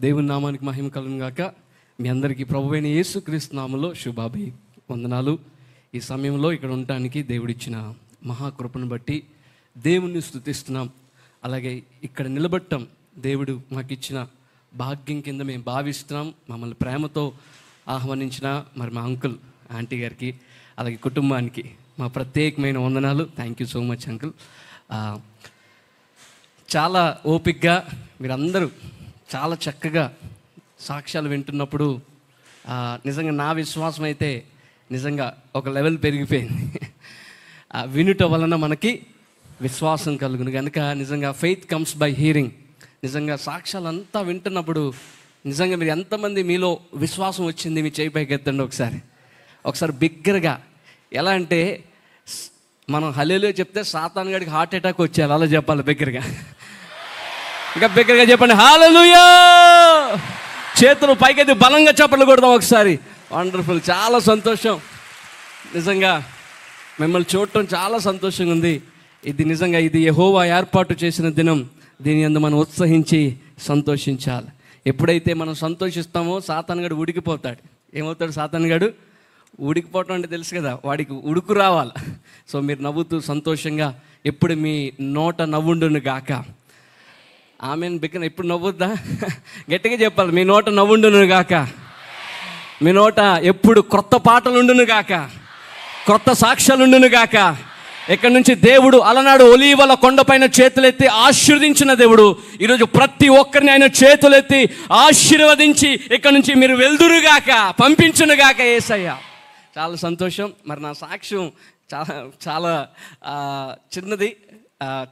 దేవుని నామానికి మహిమ కలుగును గాక. మీ అందరికీ ప్రభువైన యేసుక్రీస్తు నామములో శుభాభి వందనాలు. ఈ సమయంలో ఇక్కడ ఉండటానికి దేవుడిచ్చిన మహాకృపను బట్టి దేవుణ్ణి స్తుతిస్తున్నాం. అలాగే ఇక్కడ నిలబడటం దేవుడు మాకు ఇచ్చిన భాగ్యం కింద మేము భావిస్తున్నాం. మమ్మల్ని ప్రేమతో ఆహ్వానించిన మరి మా అంకుల్ ఆంటీ గారికి అలాగే కుటుంబానికి మా ప్రత్యేకమైన వందనాలు. Thank you so much uncle. చాలా ఓపికగా మీరందరూ చాలా చక్కగా సాక్ష్యాలు వింటున్నప్పుడు నిజంగా నా విశ్వాసం అయితే నిజంగా ఒక లెవెల్ పెరిగిపోయింది. వినుట వలన మనకి విశ్వాసం కలుగును కనుక నిజంగా ఫెయిత్ కమ్స్ బై హియరింగ్. నిజంగా సాక్ష్యాలు అంతా వింటున్నప్పుడు నిజంగా మీరు ఎంతమంది మీలో విశ్వాసం వచ్చింది మీ చేయి పైకి ఎత్తండి ఒకసారి బిగ్గరగా. ఎలా అంటే మనం హల్లెలూయా చెప్తే సాతాను గాడికి హార్ట్ అటాక్ వచ్చేయాలి, అలా చెప్పాలి బిగ్గరగా. ఇంకా బిగ్గరగా చెప్పండి హల్లెలూయా. చేతులు పైకెత్తి బలంగా చప్పట్లు కొడదాం ఒకసారి. వండర్ఫుల్, చాలా సంతోషం. నిజంగా మిమ్మల్ని చూడటం చాలా సంతోషంగా ఉంది. ఇది నిజంగా ఇది యెహోవా ఏర్పాటు చేసిన దినం. దీని యందు మనం ఉత్సహించి సంతోషించాలి. ఎప్పుడైతే మనం సంతోషిస్తామో సాతానుగాడు ఉడికిపోతాడు. ఏమవుతాడు సాతానుగాడు? ఉడికిపోవటం అంటే తెలుసు కదా, వాడికి ఉడుకు రావాలి. సో మీరు నవ్వుతూ సంతోషంగా ఎప్పుడు మీ నోట నవ్వుండును గాక. ఆమెను బిక్కన ఎప్పుడు నవ్వుద్దా? గట్టిగా చెప్పాలి. మీ నోట నవ్వుండును గాక. మీ నోట ఎప్పుడు క్రొత్త పాటలు ఉండును గాక, క్రొత్త సాక్ష్యాలు ఉండును గాక. ఇక్కడి నుంచి దేవుడు అలనాడు ఒలీవల కొండపైన చేతులెత్తి ఆశీర్వదించిన దేవుడు ఈరోజు ప్రతి ఒక్కరిని ఆయన చేతులెత్తి ఆశీర్వదించి ఇక్కడి నుంచి మీరు వెళ్దురుగాక, పంపించునుగాక యేసయ్య. చాలా సంతోషం. మరి నా సాక్ష్యం చాలా చాలా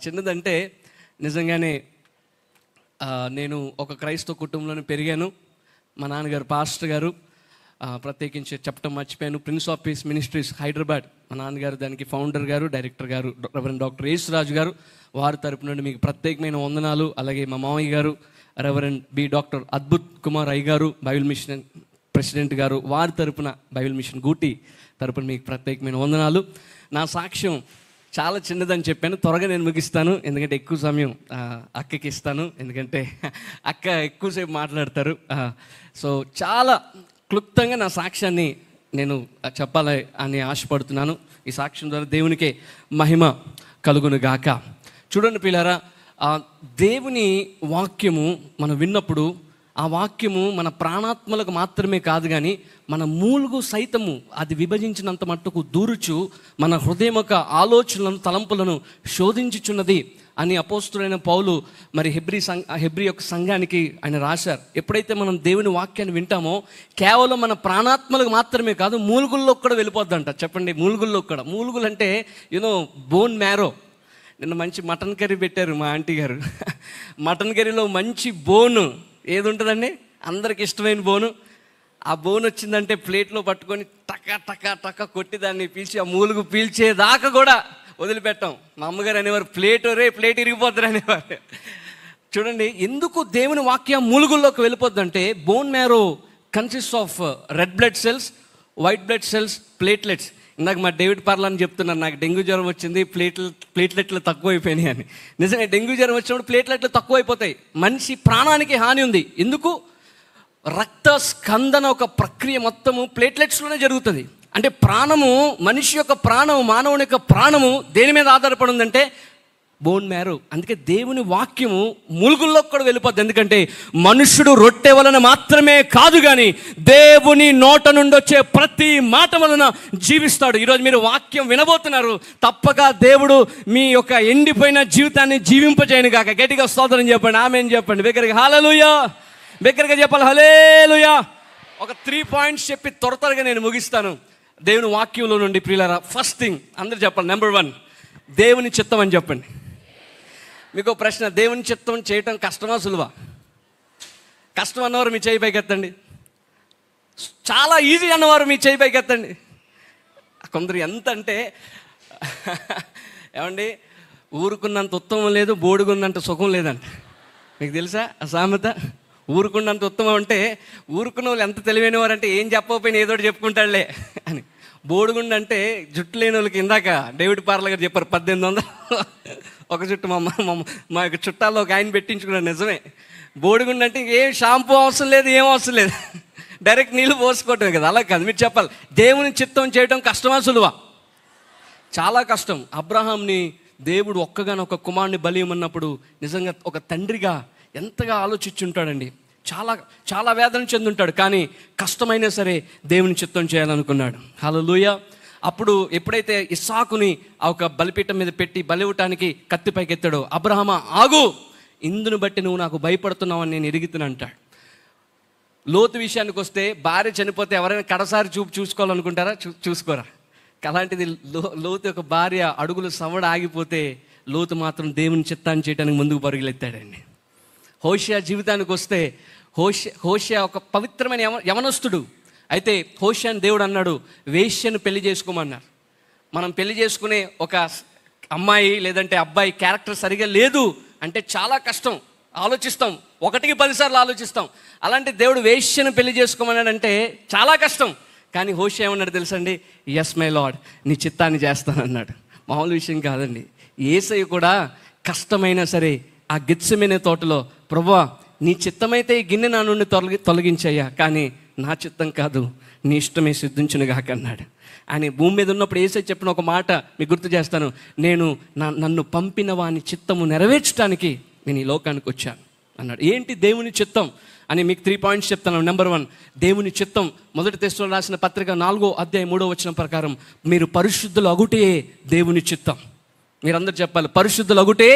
చిన్నదంటే నిజంగానే నేను ఒక క్రైస్తవ కుటుంబంలోనే పెరిగాను. మా నాన్నగారు పాస్టర్ గారు, ప్రత్యేకించి చెప్పడం మర్చిపోయాను, prince of piece ministries Hyderabad మా నాన్నగారు దానికి ఫౌండర్ గారు, డైరెక్టర్ గారు రెవరెండ్ డాక్టర్ యేసురాజు గారు. వారి తరపు నుండి మీకు ప్రత్యేకమైన వందనాలు. అలాగే మా మామయ్య గారు రెవరెండ్ బి డాక్టర్ అద్భుత్ కుమార్ అయ్య గారు, బైబిల్ మిషన్ ప్రెసిడెంట్ గారు, వారి తరపున బైబిల్ మిషన్ గూటి తరపున మీకు ప్రత్యేకమైన వందనాలు. నా సాక్ష్యం చాలా చిన్నదని చెప్పాను, త్వరగా నేను ముగిస్తాను. ఎందుకంటే ఎక్కువ సమయం అక్కకి ఇస్తాను, ఎందుకంటే అక్క ఎక్కువసేపు మాట్లాడతారు. సో చాలా క్లుప్తంగా నా సాక్ష్యాన్ని నేను చెప్పాలి అని ఆశపడుతున్నాను. ఈ సాక్ష్యం ద్వారా దేవునికే మహిమ కలుగును గాక. చూడండి పిల్లారా, దేవుని వాక్యము మనం విన్నప్పుడు ఆ వాక్యము మన ప్రాణాత్మలకు మాత్రమే కాదు కానీ మన మూలుగు సైతము అది విభజించినంత మట్టుకు దూరుచు మన హృదయం యొక్క ఆలోచనలను తలంపులను శోధించుచున్నది అని అపోస్తులైన పౌలు మరి హెబ్రీ యొక్క సంఘానికి ఆయన రాశారు. ఎప్పుడైతే మనం దేవుని వాక్యాన్ని వింటామో కేవలం మన ప్రాణాత్మలకు మాత్రమే కాదు మూలుగుల్లో కూడా వెళ్ళిపోద్దంట. చెప్పండి, మూలుగుల్లో కూడా. మూలుగులు అంటే బోన్ మ్యారో. నిన్న మంచి మటన్ కర్రీ పెట్టారు మా ఆంటీ గారు. మటన్ కర్రీలో మంచి బోను ఏది ఉంటుందండి, అందరికి ఇష్టమైన బోను. ఆ బోన్ వచ్చిందంటే ప్లేట్లో పట్టుకొని టక టక టక కొట్టి దాన్ని పీల్చి ఆ మూలుగు పీల్చేదాకా కూడా వదిలిపెట్టాం. మా అమ్మగారు అనేవారు, ప్లేట్ ఇరిగిపోతారు అనేవారు. చూడండి, ఎందుకు దేవుని వాక్యం మూలుగుల్లోకి వెళ్ళిపోద్దంటే bone marrow consist of red blood cells, white blood cells, platelets. ఇందాక మా డేవిడ్ పర్లాని చెప్తున్నారు, నాకు డెంగ్యూ జ్వరం వచ్చింది, ప్లేట్లెట్లు తక్కువ అయిపోయినాయి అని. నిజంగా డెంగ్యూ జ్వరం వచ్చినప్పుడు ప్లేట్లెట్లు తక్కువ అయిపోతాయి. మనిషి ప్రాణానికి హాని ఉంది. ఎందుకు? రక్త స్కందన ఒక ప్రక్రియ మొత్తము ప్లేట్లెట్స్లోనే జరుగుతుంది. అంటే ప్రాణము, మనిషి యొక్క ప్రాణము, మానవుని యొక్క ప్రాణము దేని మీద ఆధారపడి ఉందంటే బోన్ మ్యారో. అందుకే దేవుని వాక్యము మూలుగుల్లో కూడా వెళ్ళిపోద్ది. ఎందుకంటే మనుషుడు రొట్టె వలన మాత్రమే కాదు కానీ దేవుని నోట నుండి వచ్చే ప్రతి మాట వలన జీవిస్తాడు. ఈరోజు మీరు వాక్యం వినబోతున్నారు, తప్పక దేవుడు మీ యొక్క ఎండిపోయిన జీవితాన్ని జీవింపజేయను గాక. గట్టిగా స్తోత్రం చెప్పండి, ఆమేన్ చెప్పండి. బిగ్గరగా హల్లెలూయా, బిగ్గరగా చెప్పాలి హల్లెలూయా. ఒక 3 పాయింట్స్ చెప్పి త్వరగా నేను ముగిస్తాను దేవుని వాక్యంలో నుండి. ప్రియులారా, ఫస్ట్ థింగ్ అందరూ చెప్పాలి, నెంబర్ 1 దేవుని చిత్తం అని చెప్పండి. మీకు ప్రశ్న, దేవుని చిత్తం చేయటం కష్టమా సులువా? కష్టం అన్నవారు మీ చేయి పైకి ఎత్తండి. చాలా ఈజీ అన్నవారు మీ చేయి పైకి ఎత్తండి. కొందరు ఎంత అంటే ఏమండి, ఊరుకున్నంత ఉత్తమం లేదు, బోడుకున్నంత సుఖం లేదంట. మీకు తెలుసా ఆ సామెత? ఊరుకున్నంత ఉత్తమం అంటే ఊరుకున్న వాళ్ళు ఎంత తెలివైన వారు అంటే ఏం చెప్పకపోయినా ఏదో చెప్పుకుంటాడులే అని. బోడుగుండు అంటే జుట్టు లేని వాళ్ళకి ఇందాక డేవిడ్ పార్ల గారు చెప్పారు 1800 ఒక చుట్టూ మా యొక్క చుట్టాల్లో ఒక ఆయన పెట్టించుకున్నాడు. నిజమే, బోడిగుండు అంటే ఇంకేం షాంపూ అవసరం లేదు, ఏం అవసరం లేదు, డైరెక్ట్ నీళ్ళు పోసుకోవటమే కదా. అలా కాదు, మీరు చెప్పాలి, దేవుని చిత్తం చేయడం కష్టమా సులువా? చాలా కష్టం. అబ్రహాంని దేవుడు ఒక్కగానొక్క కుమారుని బలి ఇవ్వమన్నప్పుడు నిజంగా ఒక తండ్రిగా ఎంతగా ఆలోచించుంటాడండి. చాలా చాలా వేదన చెందుంటాడు. కానీ కష్టమైనా సరే దేవుని చిత్తం చేయాలనుకున్నాడు. హల్లెలూయా. అప్పుడు ఎప్పుడైతే ఇస్సాకుని ఆ ఒక బలిపీఠం మీద పెట్టి బలి ఇవ్వటానికి కత్తి పైకి ఎత్తాడో, అబ్రహామా ఆగు, ఇందును బట్టి నువ్వు నాకు భయపడుతున్నావని నేను ఎరుగుతున్నా అంటాడు. లోతు విషయానికి వస్తే భార్య చనిపోతే ఎవరైనా కడసారి చూసుకోవాలనుకుంటారా? చూసుకోరా. అలాంటిది లోతు యొక్క భార్య అడుగులు సవడ ఆగిపోతే లోతు మాత్రం దేవుని చిత్తాన్ని చేయడానికి ముందుకు పరుగులెత్తాడండి. హోషేయ జీవితానికి వస్తే హోషేయ ఒక పవిత్రమైన యవనస్తుడు. అయితే హోషేయని దేవుడు అన్నాడు, వేశ్యను పెళ్లి చేసుకోమన్నారు. మనం పెళ్లి చేసుకునే ఒక అమ్మాయి లేదంటే అబ్బాయి క్యారెక్టర్ సరిగా లేదు అంటే చాలా కష్టం, ఆలోచిస్తాం, 1కి 10 సార్లు ఆలోచిస్తాం. అలాంటి దేవుడు వేశ్యను పెళ్లి చేసుకోమన్నాడంటే చాలా కష్టం. కానీ హోషేయ ఏమన్నాడు తెలుసండి? ఎస్ మై లార్డ్, నీ చిత్తాన్ని చేస్తానన్నాడు. మామూలు విషయం కాదండి. యేసయ్య కూడా కష్టమైనా సరే ఆ గెత్సెమనే తోటలో, ప్రభువా నీ చిత్తమైతే ఈ గిన్నె నా నుండి తొలగించయ్యా, కానీ నా చిత్తం కాదు, నీ ఇష్టమే సిద్ధించునుగాక అన్నాడు. ఆయన భూమి మీద ఉన్నప్పుడు యేసయ్య చెప్పిన ఒక మాట మీకు గుర్తు చేస్తాను, నేను నన్ను పంపిన వాని చిత్తము నెరవేర్చడానికి నేను ఈ లోకానికి వచ్చాను అన్నాడు. ఏంటి దేవుని చిత్తం అని మీకు 3 పాయింట్స్ చెప్తాను. నెంబర్ 1, దేవుని చిత్తం. 1 తెస్సలోనికీయులకు రాసిన పత్రిక 4వ అధ్యాయం 3వ వచనం ప్రకారం మీరు పరిశుద్ధులు అగుటే దేవుని చిత్తం. మీరందరూ చెప్పాలి, పరిశుద్ధులు అగుటే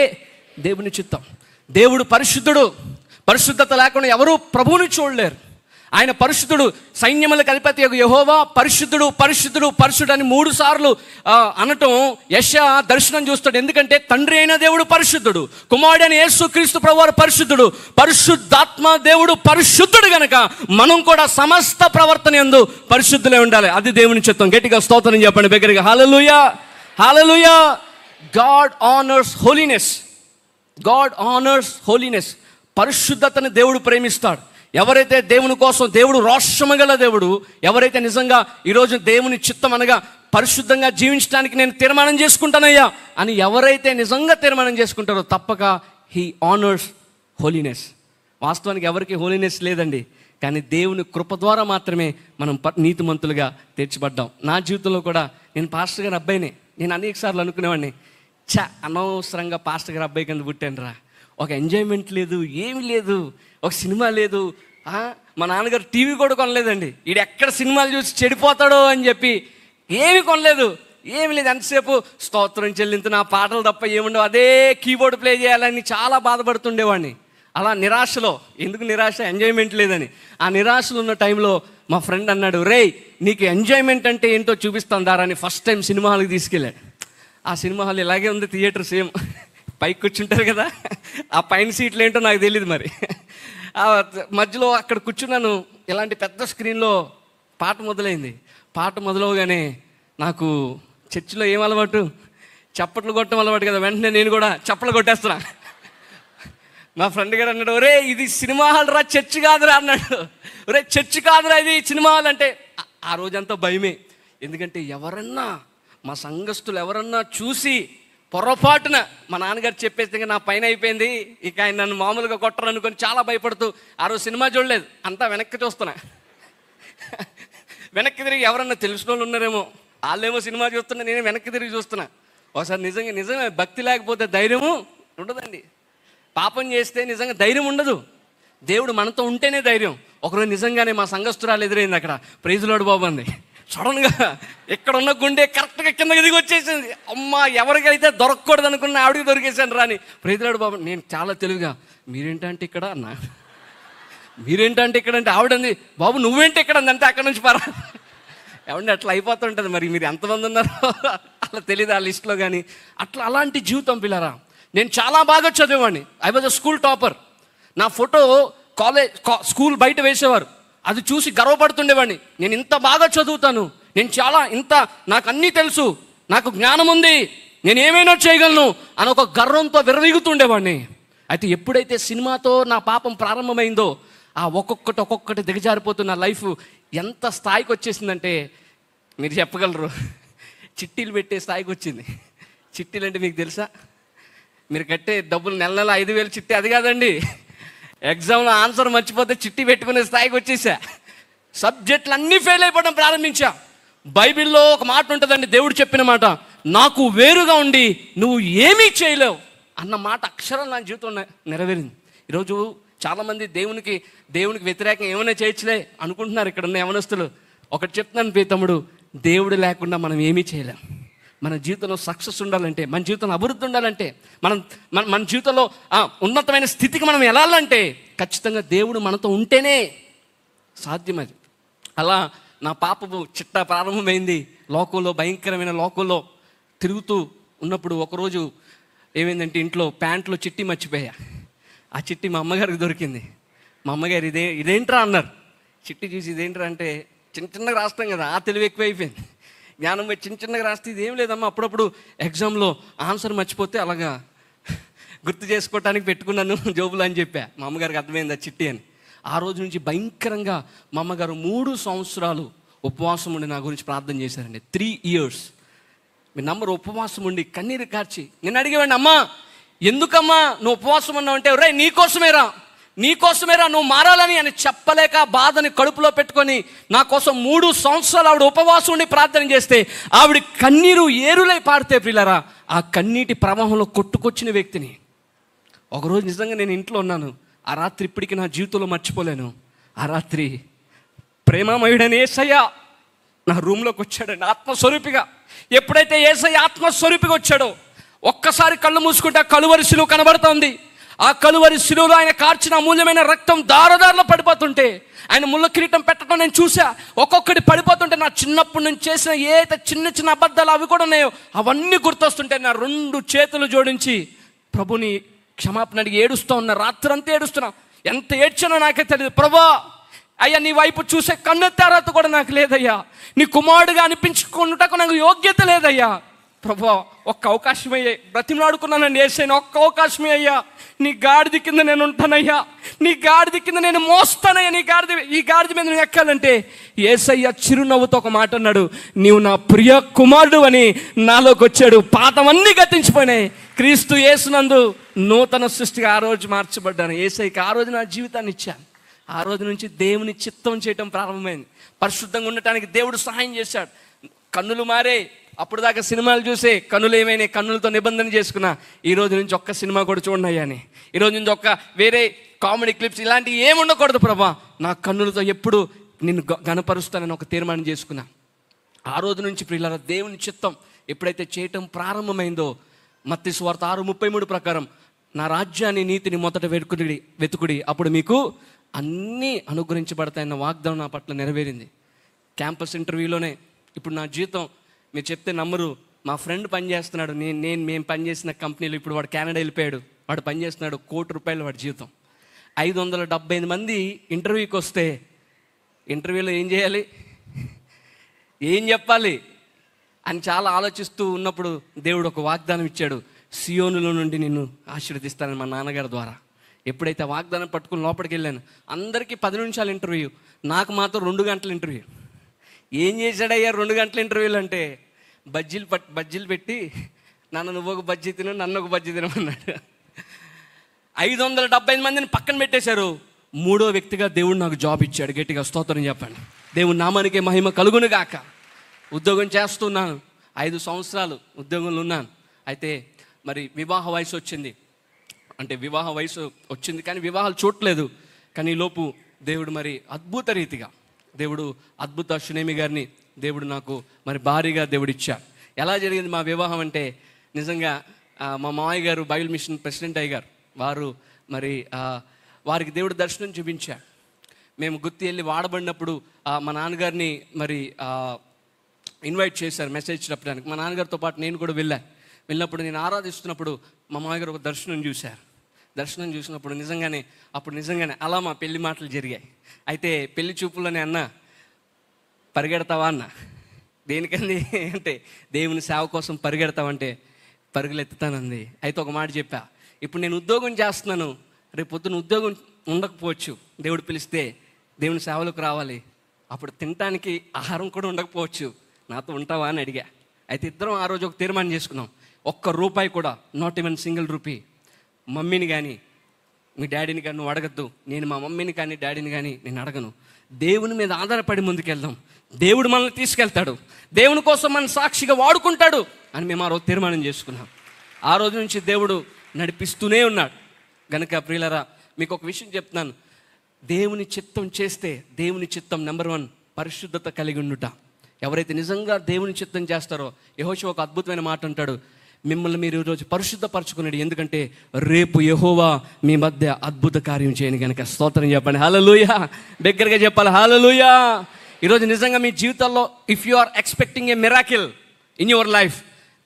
దేవుని చిత్తం. దేవుడు పరిశుద్ధుడు. పరిశుద్ధత లేకుండా ఎవరూ ప్రభువుని చూడలేరు. ఆయన పరిశుద్ధుడు. సైన్యములకు అధిపతి యెహోవా పరిశుద్ధుడు, పరిశుద్ధుడు, పరిశుద్ధుడు అని 3 సార్లు అనటం యెషయా దర్శనం చూస్తాడు. ఎందుకంటే తండ్రి అయిన దేవుడు పరిశుద్ధుడు, కుమారుడు అయిన యేసుక్రీస్తు ప్రభువారు పరిశుద్ధుడు, పరిశుద్ధాత్మ దేవుడు పరిశుద్ధుడు గనక మనం కూడా సమస్త ప్రవర్తన యందు పరిశుద్ధులే ఉండాలి. అది దేవుని చిత్తం. గట్టిగా స్తోత్రం చెప్పండి బిగ్గరగా. Hallelujah, hallelujah. God honours holiness. God honours holiness. పరిశుద్ధతను దేవుడు ప్రేమిస్తాడు. ఎవరైతే దేవుని కోసం, దేవుడు రోషము గల దేవుడు, ఎవరైతే నిజంగా ఈరోజు దేవుని చిత్తం అనగా పరిశుద్ధంగా జీవించడానికి నేను తీర్మానం చేసుకుంటానయ్యా అని ఎవరైతే నిజంగా తీర్మానం చేసుకుంటారో తప్పక హీ ఆనర్స్ హోలీనెస్. వాస్తవానికి ఎవరికి హోలీనెస్ లేదండి, కానీ దేవుని కృప ద్వారా మాత్రమే మనం నీతిమంతులుగా తీర్చబడ్డాం. నా జీవితంలో కూడా నేను పాస్టర్ గారి అబ్బాయిని. నేను అనేక సార్లు అనుకునేవాడిని, అనవసరంగా పాస్టర్ గారి అబ్బాయి కింద పుట్టాను రా, ఒక ఎంజాయ్మెంట్ లేదు, ఏమి లేదు, ఒక సినిమా లేదు. మా నాన్నగారు టీవీ కూడా కొనలేదండి. వీడు ఎక్కడ సినిమాలు చూసి చెడిపోతాడో అని చెప్పి ఏమి కొనలేదు, ఏమి లేదు. ఎంతసేపు స్తోత్రం చెల్లింతున్న ఆ పాటలు తప్ప ఏముండవు, అదే కీబోర్డ్ ప్లే చేయాలని చాలా బాధపడుతుండేవాడిని. అలా నిరాశలో, ఎందుకు నిరాశ? ఎంజాయ్మెంట్ లేదని. ఆ నిరాశలో ఉన్న టైంలో మా ఫ్రెండ్ అన్నాడు, రేయ్ నీకు ఎంజాయ్మెంట్ అంటే ఏంటో చూపిస్తాను దారా అని ఫస్ట్ టైం సినిమా హాల్కి తీసుకెళ్ళాడు. ఆ సినిమా హాల్ ఇలాగే ఉంది, థియేటర్ సేమ్, పైకి కూర్చుంటారు కదా, ఆ పైన సీట్లు ఏంటో నాకు తెలియదు మరి. ఆ మధ్యలో అక్కడ కూర్చున్నాను. ఇలాంటి పెద్ద స్క్రీన్లో పాట మొదలైంది. పాట మొదలవగానే నాకు చర్చిలో ఏం అలవాటు? చప్పట్లు కొట్టడం అలవాటు కదా. వెంటనే నేను కూడా చప్పట్లు కొట్టేస్తున్నా. మా ఫ్రెండ్ గారు అన్నాడు, ఒరే ఇది సినిమా హాల్ రా, చర్చి కాదురా అన్నాడు. ఒరే చర్చి కాదురా, ఇది సినిమా హాల్ అంటే. ఆ రోజంతా భయమే. ఎందుకంటే ఎవరన్నా మా సంఘస్థులు ఎవరన్నా చూసి పొరపాటున మా నాన్నగారు చెప్పేస్తే నా పైన అయిపోయింది, ఇక ఆయన నన్ను మామూలుగా కొట్టరు అనుకొని చాలా భయపడుతూ ఆ రోజు సినిమా చూడలేదు. అంతా వెనక్కి చూస్తున్నా. వెనక్కి తిరిగి ఎవరన్నా తెలిసిన వాళ్ళు ఉన్నారేమో, వాళ్ళేమో సినిమా చూస్తున్నా, నేను వెనక్కి తిరిగి చూస్తున్నా. ఒకసారి నిజమే భక్తి లేకపోతే ధైర్యము ఉండదండి. పాపం చేస్తే నిజంగా ధైర్యం ఉండదు. దేవుడు మనతో ఉంటేనే ధైర్యం. ఒకరోజు నిజంగానే మా సంఘస్థురాలు ఎదురైంది అక్కడ. ప్రైజ్ లార్డ్ బాబు అంది. సడన్గా ఇక్కడ ఉన్న గుండె కరెక్ట్గా కిందకి దిగి వచ్చేసింది. అమ్మ ఎవరికైతే దొరకకూడదు అనుకున్న ఆవిడకి దొరికేసాను రాని. ప్రైజ్ లార్డ్ బాబు. నేను చాలా తెలివిగా, మీరేంటంటే ఇక్కడ అన్నా, మీరేంటంటే ఇక్కడ అంటే ఆవిడంది, బాబు నువ్వేంటి ఇక్కడ అంటే అక్కడ నుంచి పరా. ఏమంటే అట్లా అయిపోతుంటుంది. మరి మీరు ఎంతమంది ఉన్నారో అలా తెలియదు ఆ లిస్ట్లో. కానీ అలాంటి జీవితం పిల్లరా. నేను చాలా బాగా చదివేవాడిని. I was a school topper. నా ఫోటో స్కూల్ బయట వేసేవారు. అది చూసి గర్వపడుతుండేవాడిని. నేను ఇంత బాగా చదువుతాను, నేను నాకు అన్నీ తెలుసు, నాకు జ్ఞానం ఉంది, నేను ఏమైనా చేయగలను అని ఒక గర్వంతో విర్రవీగుతుండేవాడిని. అయితే ఎప్పుడైతే సినిమాతో నా పాపం ప్రారంభమైందో ఆ ఒక్కొక్కటి దిగజారిపోతున్న లైఫ్ ఎంత స్థాయికి వచ్చేసిందంటే మీరు చెప్పగలరు, చిట్టీలు పెట్టే స్థాయికి వచ్చింది. చిట్టీలు అంటే మీకు తెలుసా? మీరు కట్టే డబ్బులు నెల నెల 5,000 చిట్టి అది కాదండి. ఎగ్జామ్లో ఆన్సర్ మర్చిపోతే చిట్టి పెట్టుకునే స్థాయికి వచ్చేసా. సబ్జెక్టులు అన్నీ ఫెయిల్ అయిపోవడం ప్రారంభించా. బైబిల్లో ఒక మాట ఉంటుందండి, దేవుడు చెప్పిన మాట, నాకు వేరుగా ఉండి నువ్వు ఏమీ చేయలేవు అన్న మాట అక్షరం నా జీవితంలో నెరవేరింది. ఈరోజు చాలామంది దేవునికి వ్యతిరేకంగా ఏమైనా చేయొచ్చులే అనుకుంటున్నారు ఇక్కడ ఉన్న యవనస్తులు. ఒకటి చెప్తున్నాను తమ్ముడు, దేవుడు లేకుండా మనం ఏమీ చేయలేం. మన జీవితంలో సక్సెస్ ఉండాలంటే, మన జీవితంలో అభివృద్ధి ఉండాలంటే, మన జీవితంలో ఉన్నతమైన స్థితికి మనం వెళ్ళాలంటే ఖచ్చితంగా దేవుడు మనతో ఉంటేనే సాధ్యం. అది అలా నా పాపపు చిట్టా ప్రారంభమైంది. లోకంలో, భయంకరమైన లోకంలో తిరుగుతూ ఉన్నప్పుడు ఒకరోజు ఏమైందంటే, ఇంట్లో ప్యాంట్లో చిట్టి మర్చిపోయా. ఆ చిట్టి మా అమ్మగారికి దొరికింది. మా అమ్మగారు ఇదేంట్రా అన్నారు. చిట్టి చూసి ఇదేంట్రా అంటే, చిన్నగా రాస్తాం కదా, ఆ తెలివి ఎక్కువ అయిపోయింది. జ్ఞానం చిన్నగా రాస్తే ఇదేం లేదమ్మా, అప్పుడప్పుడు ఎగ్జామ్లో ఆన్సర్ మర్చిపోతే అలాగా గుర్తు చేసుకోవటానికి పెట్టుకున్నాను జోబులు అని చెప్పా. మా అమ్మగారికి అర్థమైంది ఆ చిట్టి అని. ఆ రోజు నుంచి భయంకరంగా మా అమ్మగారు 3 సంవత్సరాలు ఉపవాసం ఉండి నా గురించి ప్రార్థన చేశారండి. 3 years మీ నంబర్ ఉపవాసం ఉండి కన్నీరు కార్చి నేను అడిగేవాడిని, అమ్మా ఎందుకమ్మా నువ్వు ఉపవాసం ఉన్నావు అంటే, రే నీకోసమేరా నువ్వు మారాలని అని చెప్పలేక బాధని కడుపులో పెట్టుకొని నా కోసం 3 సంవత్సరాలు ఆవిడ ఉపవాసం ఉండి ప్రార్థన చేస్తే ఆవిడ కన్నీరు ఏరులై పారితే ప్రియులారా, ఆ కన్నీటి ప్రవాహంలో కొట్టుకొచ్చిన వ్యక్తిని ఒకరోజు నిజంగా నేను ఇంట్లో ఉన్నాను. ఆ రాత్రి ఇప్పటికీ నా జీవితంలో మర్చిపోలేను. ఆ రాత్రి ప్రేమమయుడని యేసయ్య నా రూమ్లోకి వచ్చాడండి ఆత్మస్వరూపిగా. ఎప్పుడైతే యేసయ్య ఆత్మస్వరూపిగా వచ్చాడో ఒక్కసారి కళ్ళు మూసుకుంటే ఆ కలువరి శిలువ కనబడుతోంది. ఆ కలువరి శిలువలో ఆయన కార్చిన అమూల్యమైన రక్తం దారదారులో పడిపోతుంటే, ఆయన ముళ్ళ కిరీటం పెట్టడం నేను చూసా. ఒక్కొక్కటి పడిపోతుంటే నా చిన్నప్పటి నుంచి చేసిన ఏదైతే చిన్న అబద్ధాలు అవి కూడా ఉన్నాయో అవన్నీ గుర్తొస్తుంటే నా 2 చేతులు జోడించి ప్రభుని క్షమాపణ అడిగి ఏడుస్తూ ఉన్నా. రాత్రంతా ఏడుస్తున్నా. ఎంత ఏడ్చానో నాకే తెలియదు. ప్రభా, అయ్యా నీ వైపు చూసే కన్నెత్తారత కూడా నాకు లేదయ్యా. నీ కుమారుడుగా అనిపించుకున్నటకు నాకు యోగ్యత లేదయ్యా. ప్రభా, ఒక్క అవకాశం అయ్యే బ్రతిమలాడుకున్నానండి యేసయ్యా, ఒక్క అవకాశమే అయ్యా. నీ గాడిద కింద నేను ఉంటానయ్యా, నీ గాడిద కింద నేను మోస్తానయ్యా. ఈ గాడిద మీద నేను ఎక్కాలంటే యేసయ్య చిరునవ్వుతో ఒక మాట అన్నాడు, నీవు నా ప్రియ కుమారుడు అని నాలోకి వచ్చాడు. పాతవన్నీ గతించిపోయినాయి, క్రీస్తు యేసునందు నూతన సృష్టిగా ఆ రోజు మార్చబడ్డాను. యేసయ్యకి ఆ రోజు నా జీవితాన్ని ఇచ్చాను. ఆ రోజు నుంచి దేవుని చిత్తం చేయటం ప్రారంభమైంది. పరిశుద్ధంగా ఉండటానికి దేవుడు సహాయం చేశాడు. కన్నులు మారే. అప్పుడు దాకా సినిమాలు చూసే కన్నులు ఏమైనా, కన్నులతో నిబంధన చేసుకున్నా. ఈ రోజు నుంచి ఒక్క సినిమా కూడా చూడనయ్యా అని. ఈరోజు నుంచి ఒక్క వేరే కామెడీ క్లిప్స్ ఇలాంటివి ఏమి ఉండకూడదు ప్రభా, నా కన్నులతో ఎప్పుడు నిన్ను గణపరుస్తానని ఒక తీర్మానం చేసుకున్నా. ఆ రోజు నుంచి ప్రియులారా దేవుని చిత్తం ఎప్పుడైతే చేయటం ప్రారంభమైందో, మత్తయి సువార్త 6:33 ప్రకారం నా రాజ్యాన్ని నీతిని మొదట వెతుకుడి అప్పుడు మీకు అన్నీ అనుగ్రహించబడతాయన్న వాగ్దానం నా పట్ల నెరవేరింది. క్యాంపస్ ఇంటర్వ్యూలోనే ఇప్పుడు నా జీతం మీరు చెప్తే నమ్మరు, మా ఫ్రెండ్ పనిచేస్తున్నాడు, మేము పనిచేసిన కంపెనీలో ఇప్పుడు వాడు కెనడా వెళ్ళిపోయాడు, వాడు పనిచేస్తున్నాడు, ₹1,00,00,000 వాడి జీతం. 575 మంది ఇంటర్వ్యూకి వస్తే ఇంటర్వ్యూలో ఏం చేయాలి, ఏం చెప్పాలి అని చాలా ఆలోచిస్తూ ఉన్నప్పుడు దేవుడు ఒక వాగ్దానం ఇచ్చాడు, సియోనులో నుండి నిన్ను ఆశీర్వదిస్తానని మా నాన్నగారి ద్వారా. ఎప్పుడైతే వాగ్దానం పట్టుకుని లోపలికి వెళ్ళాను, అందరికీ 10 నిమిషాల ఇంటర్వ్యూ, నాకు మాత్రం 2 గంటల ఇంటర్వ్యూ. ఏం చేశాడయ్యా 2 గంటల ఇంటర్వ్యూలు అంటే, బజ్జీలు పెట్టి నన్ను నువ్వు ఒక బజ్జీ తిను, నన్ను ఒక బజ్జీ తినమన్నాడు. 575 మందిని పక్కన పెట్టేశారు. 3వ వ్యక్తిగా దేవుడు నాకు జాబ్ ఇచ్చాడు. గట్టిగా స్తోత్రం చెప్పండి. దేవుని నామానికే మహిమ కలుగును గాక. ఉద్యోగం చేస్తున్నాను, 5 సంవత్సరాలు ఉద్యోగంలో ఉన్నాను. అయితే మరి వివాహ వయసు వచ్చింది. అంటే వివాహ వయసు వచ్చింది కానీ వివాహాలు చూడలేదు. కానీ లోపు దేవుడు మరి అద్భుత రీతిగా దేవుడు సునేమి గారిని దేవుడు నాకు మరి భారీగా దేవుడు ఇచ్చారు. ఎలా జరిగింది మా వివాహం అంటే, నిజంగా మా మామయ్య గారు బైబిల్ మిషన్ ప్రెసిడెంట్ అయ్యారు. వారు మరి వారికి దేవుడు దర్శనం చూపించారు. మేము గుత్తి వెళ్ళి వాడబడినప్పుడు మా నాన్నగారిని మరి ఇన్వైట్ చేశారు మెసేజ్ చెప్పడానికి. మా నాన్నగారితో పాటు నేను కూడా వెళ్ళినప్పుడు నేను ఆరాధిస్తున్నప్పుడు మా మామయ్య గారు ఒక దర్శనం చూశారు. దర్శనం చూసినప్పుడు నిజంగానే అలా మా పెళ్లి మాటలు జరిగాయి. అయితే పెళ్లి చూపుల్లోనే అన్న పరిగెడతావా అన్న. దేనికంది అంటే, దేవుని సేవ కోసం పరిగెడతావంటే పరుగులెత్తుతానంది. అయితే ఒక మాట చెప్పా, ఇప్పుడు నేను ఉద్యోగం చేస్తున్నాను, రేపు పొద్దున ఉద్యోగం ఉండకపోవచ్చు, దేవుడు పిలిస్తే దేవుని సేవలకు రావాలి, అప్పుడు తినటానికి ఆహారం కూడా ఉండకపోవచ్చు, నాతో ఉంటావా అని అడిగా. అయితే ఇద్దరం ఆ రోజు ఒక తీర్మానం చేసుకున్నాం, ఒక్క రూపాయి కూడా, నాట్ ఈవెన్ సింగిల్ రూపీ, మమ్మీని కానీ మీ డాడీని కానీ నువ్వు అడగద్దు. నేను మా మమ్మీని కానీ డాడీని కానీ నేను అడగను. దేవుని మీద ఆధారపడి ముందుకెళ్దాం. దేవుడు మనల్ని తీసుకెళ్తాడు, దేవుని కోసం మన సాక్షిగా వాడుకుంటాడు అని మేము ఆ రోజు తీర్మానం చేసుకున్నాం. ఆ రోజు నుంచి దేవుడు నడిపిస్తూనే ఉన్నాడు. గనుక ప్రియులరా, మీకు ఒక విషయం చెప్తున్నాను. దేవుని చిత్తం చేస్తే, దేవుని చిత్తం నెంబర్ 1 పరిశుద్ధత కలిగి ఉండుట. ఎవరైతే నిజంగా దేవుని చిత్తం చేస్తారో, యెహోషువ ఒక అద్భుతమైన మాట అంటాడు, మిమ్మల్ని మీరు ఈరోజు పరిశుద్ధపరచుకున్నాడు, ఎందుకంటే రేపు యెహోవా మీ మధ్య అద్భుత కార్యం చేయని కనుక. స్తోత్రం చెప్పండి, హల్లెలూయా. దగ్గరగా చెప్పాలి, హల్లెలూయా. ఈరోజు నిజంగా మీ జీవితాల్లో if you are expecting a miracle in your life,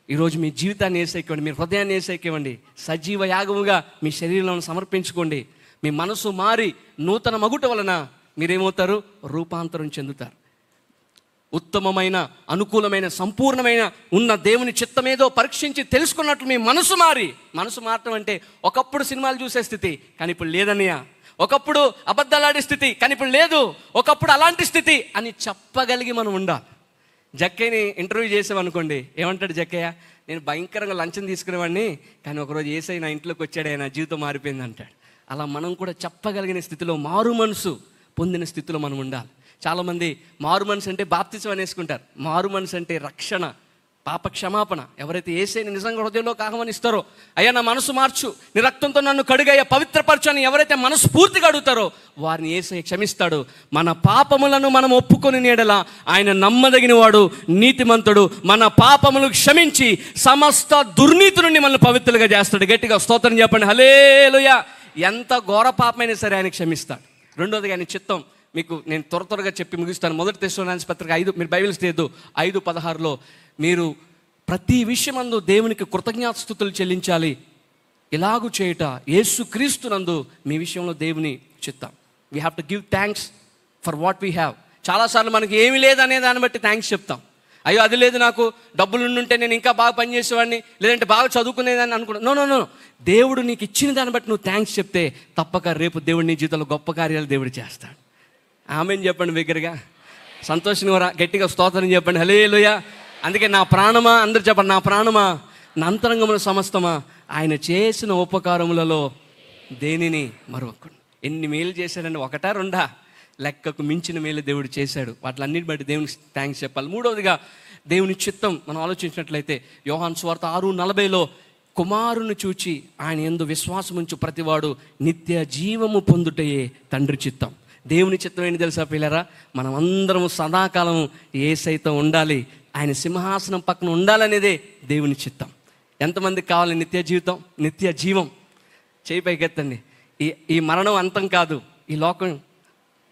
ఈరోజు మీ జీవితాన్ని ఏసైకివ్వండి, మీ హృదయాన్ని ఏసైకివ్వండి, సజీవ యాగముగా మీ శరీరాలను సమర్పించుకోండి. మీ మనసు మారి నూతన మగుట వలన మీరేమవుతారు? రూపాంతరం చెందుతారు. ఉత్తమమైన, అనుకూలమైన, సంపూర్ణమైన ఉన్న దేవుని చిత్తమేదో పరీక్షించి తెలుసుకున్నట్లు మీ మనసు మారి, మనసు మారటం అంటే ఒకప్పుడు సినిమాలు చూసే స్థితి కానీ ఇప్పుడు లేదన్నయ్య, ఒకప్పుడు అబద్ధాలాడే స్థితి కానీ ఇప్పుడు లేదు, ఒకప్పుడు అలాంటి స్థితి అని చెప్పగలిగి మనం ఉండాలి. జక్కయ్యని ఇంటర్వ్యూ చేసామనుకోండి, ఏమంటాడు జక్కయ్య? నేను భయంకరంగా లంచం తీసుకునేవాడిని, కానీ ఒకరోజు యేసయ్య నా ఇంట్లోకి వచ్చాడు, నా జీవితం మారిపోయింది అంటాడు. అలా మనం కూడా చెప్పగలిగిన స్థితిలో, మారు మనసు పొందిన స్థితిలో మనం ఉండాలి. చాలామంది మారు మనసు అంటే బాప్తిసం అనేసుకుంటారు. మారు మనసు అంటే రక్షణ, పాప క్షమాపణ. ఎవరైతే యేసయ్యని నిజంగా హృదయంలోకి ఆహ్వానిస్తారో, అయ్యా నా మనసు మార్చు, నీ రక్తంతో నన్ను కడుగయ్యా, పవిత్రపరచు అని ఎవరైతే మనస్ఫూర్తిగా అడుగుతారో వారిని యేసయ్య క్షమిస్తాడు. మన పాపములను మనం ఒప్పుకొని నీడల ఆయన నమ్మదగిన వాడు, నీతిమంతుడు, మన పాపములు క్షమించి సమస్త దుర్నీతి నుండి మనల్ని పవిత్రులుగా చేస్తాడు. గట్టిగా స్తోత్రం చెప్పండి, హల్లెలూయా. ఎంత ఘోర పాపమైనా సరే ఆయన క్షమిస్తాడు. రెండోదిగా ఆయన చిత్తం మీకు నేను త్వరగా చెప్పి ముగిస్తాను. 1 తెస్సలోనికైయుల పత్రిక 5, మీరు బైబిల్స్ తీయద్దు, 5:16లో మీరు ప్రతి విషయమందు దేవునికి కృతజ్ఞతాస్తుతులు చెల్లించాలి, ఇలాగు చేయుట యేసుక్రీస్తునందు మీ విషయంలో దేవుని చిత్తం. We have to give thanks for what we have. చాలాసార్లు మనకి ఏమీ లేదనే దాన్ని బట్టి థ్యాంక్స్ చెప్తాం. అయ్యో అది లేదు, నాకు డబ్బులు ఉండుంటే నేను ఇంకా బాగా పనిచేసేవాడిని, లేదంటే బాగా చదువుకునేదాన్ని అనుకుంటా. నో, దేవుడు నీకు ఇచ్చిన దాన్ని బట్టి నువ్వు థ్యాంక్స్ చెప్తే తప్పక రేపు దేవుడు నీ జీవితంలో గొప్ప కార్యాలు దేవుడు చేస్తాడు. ఆమేన్ చెప్పండి బిగ్గరగా, సంతోషంగా గట్టిగా స్తోత్రం చెప్పండి, హల్లెలూయా. అందుకే నా ప్రాణమా, అందరు చెప్పండి, నా ప్రాణమా, నా అంతరంగముల సమస్తమా ఆయన చేసిన ఉపకారములలో దేనిని మరొకడు. ఎన్ని మేలు చేశాడండి, 1, 2 లెక్కకు మించిన మేలు దేవుడు చేశాడు. వాటిలన్నిటి బట్టి దేవునికి థ్యాంక్స్ చెప్పాలి. మూడవదిగా దేవుని చిత్తం మనం ఆలోచించినట్లయితే యోహాను సువార్త 6:40లో కుమారుని చూచి ఆయన యందు విశ్వాసముంచు ప్రతివాడు నిత్య జీవము పొందుటయే తండ్రి చిత్తం. దేవుని చిత్తం ఏంటి తెలుసా పిల్లరా? మనం అందరం సదాకాలం యేసయ్యతో ఉండాలి, ఆయన సింహాసనం పక్కన ఉండాలనేదే దేవుని చిత్తం. ఎంతమందికి కావాలి నిత్య జీవితం, నిత్య జీవం? చేయి పైకెత్తండి. ఈ మరణం అంతం కాదు, ఈ లోకం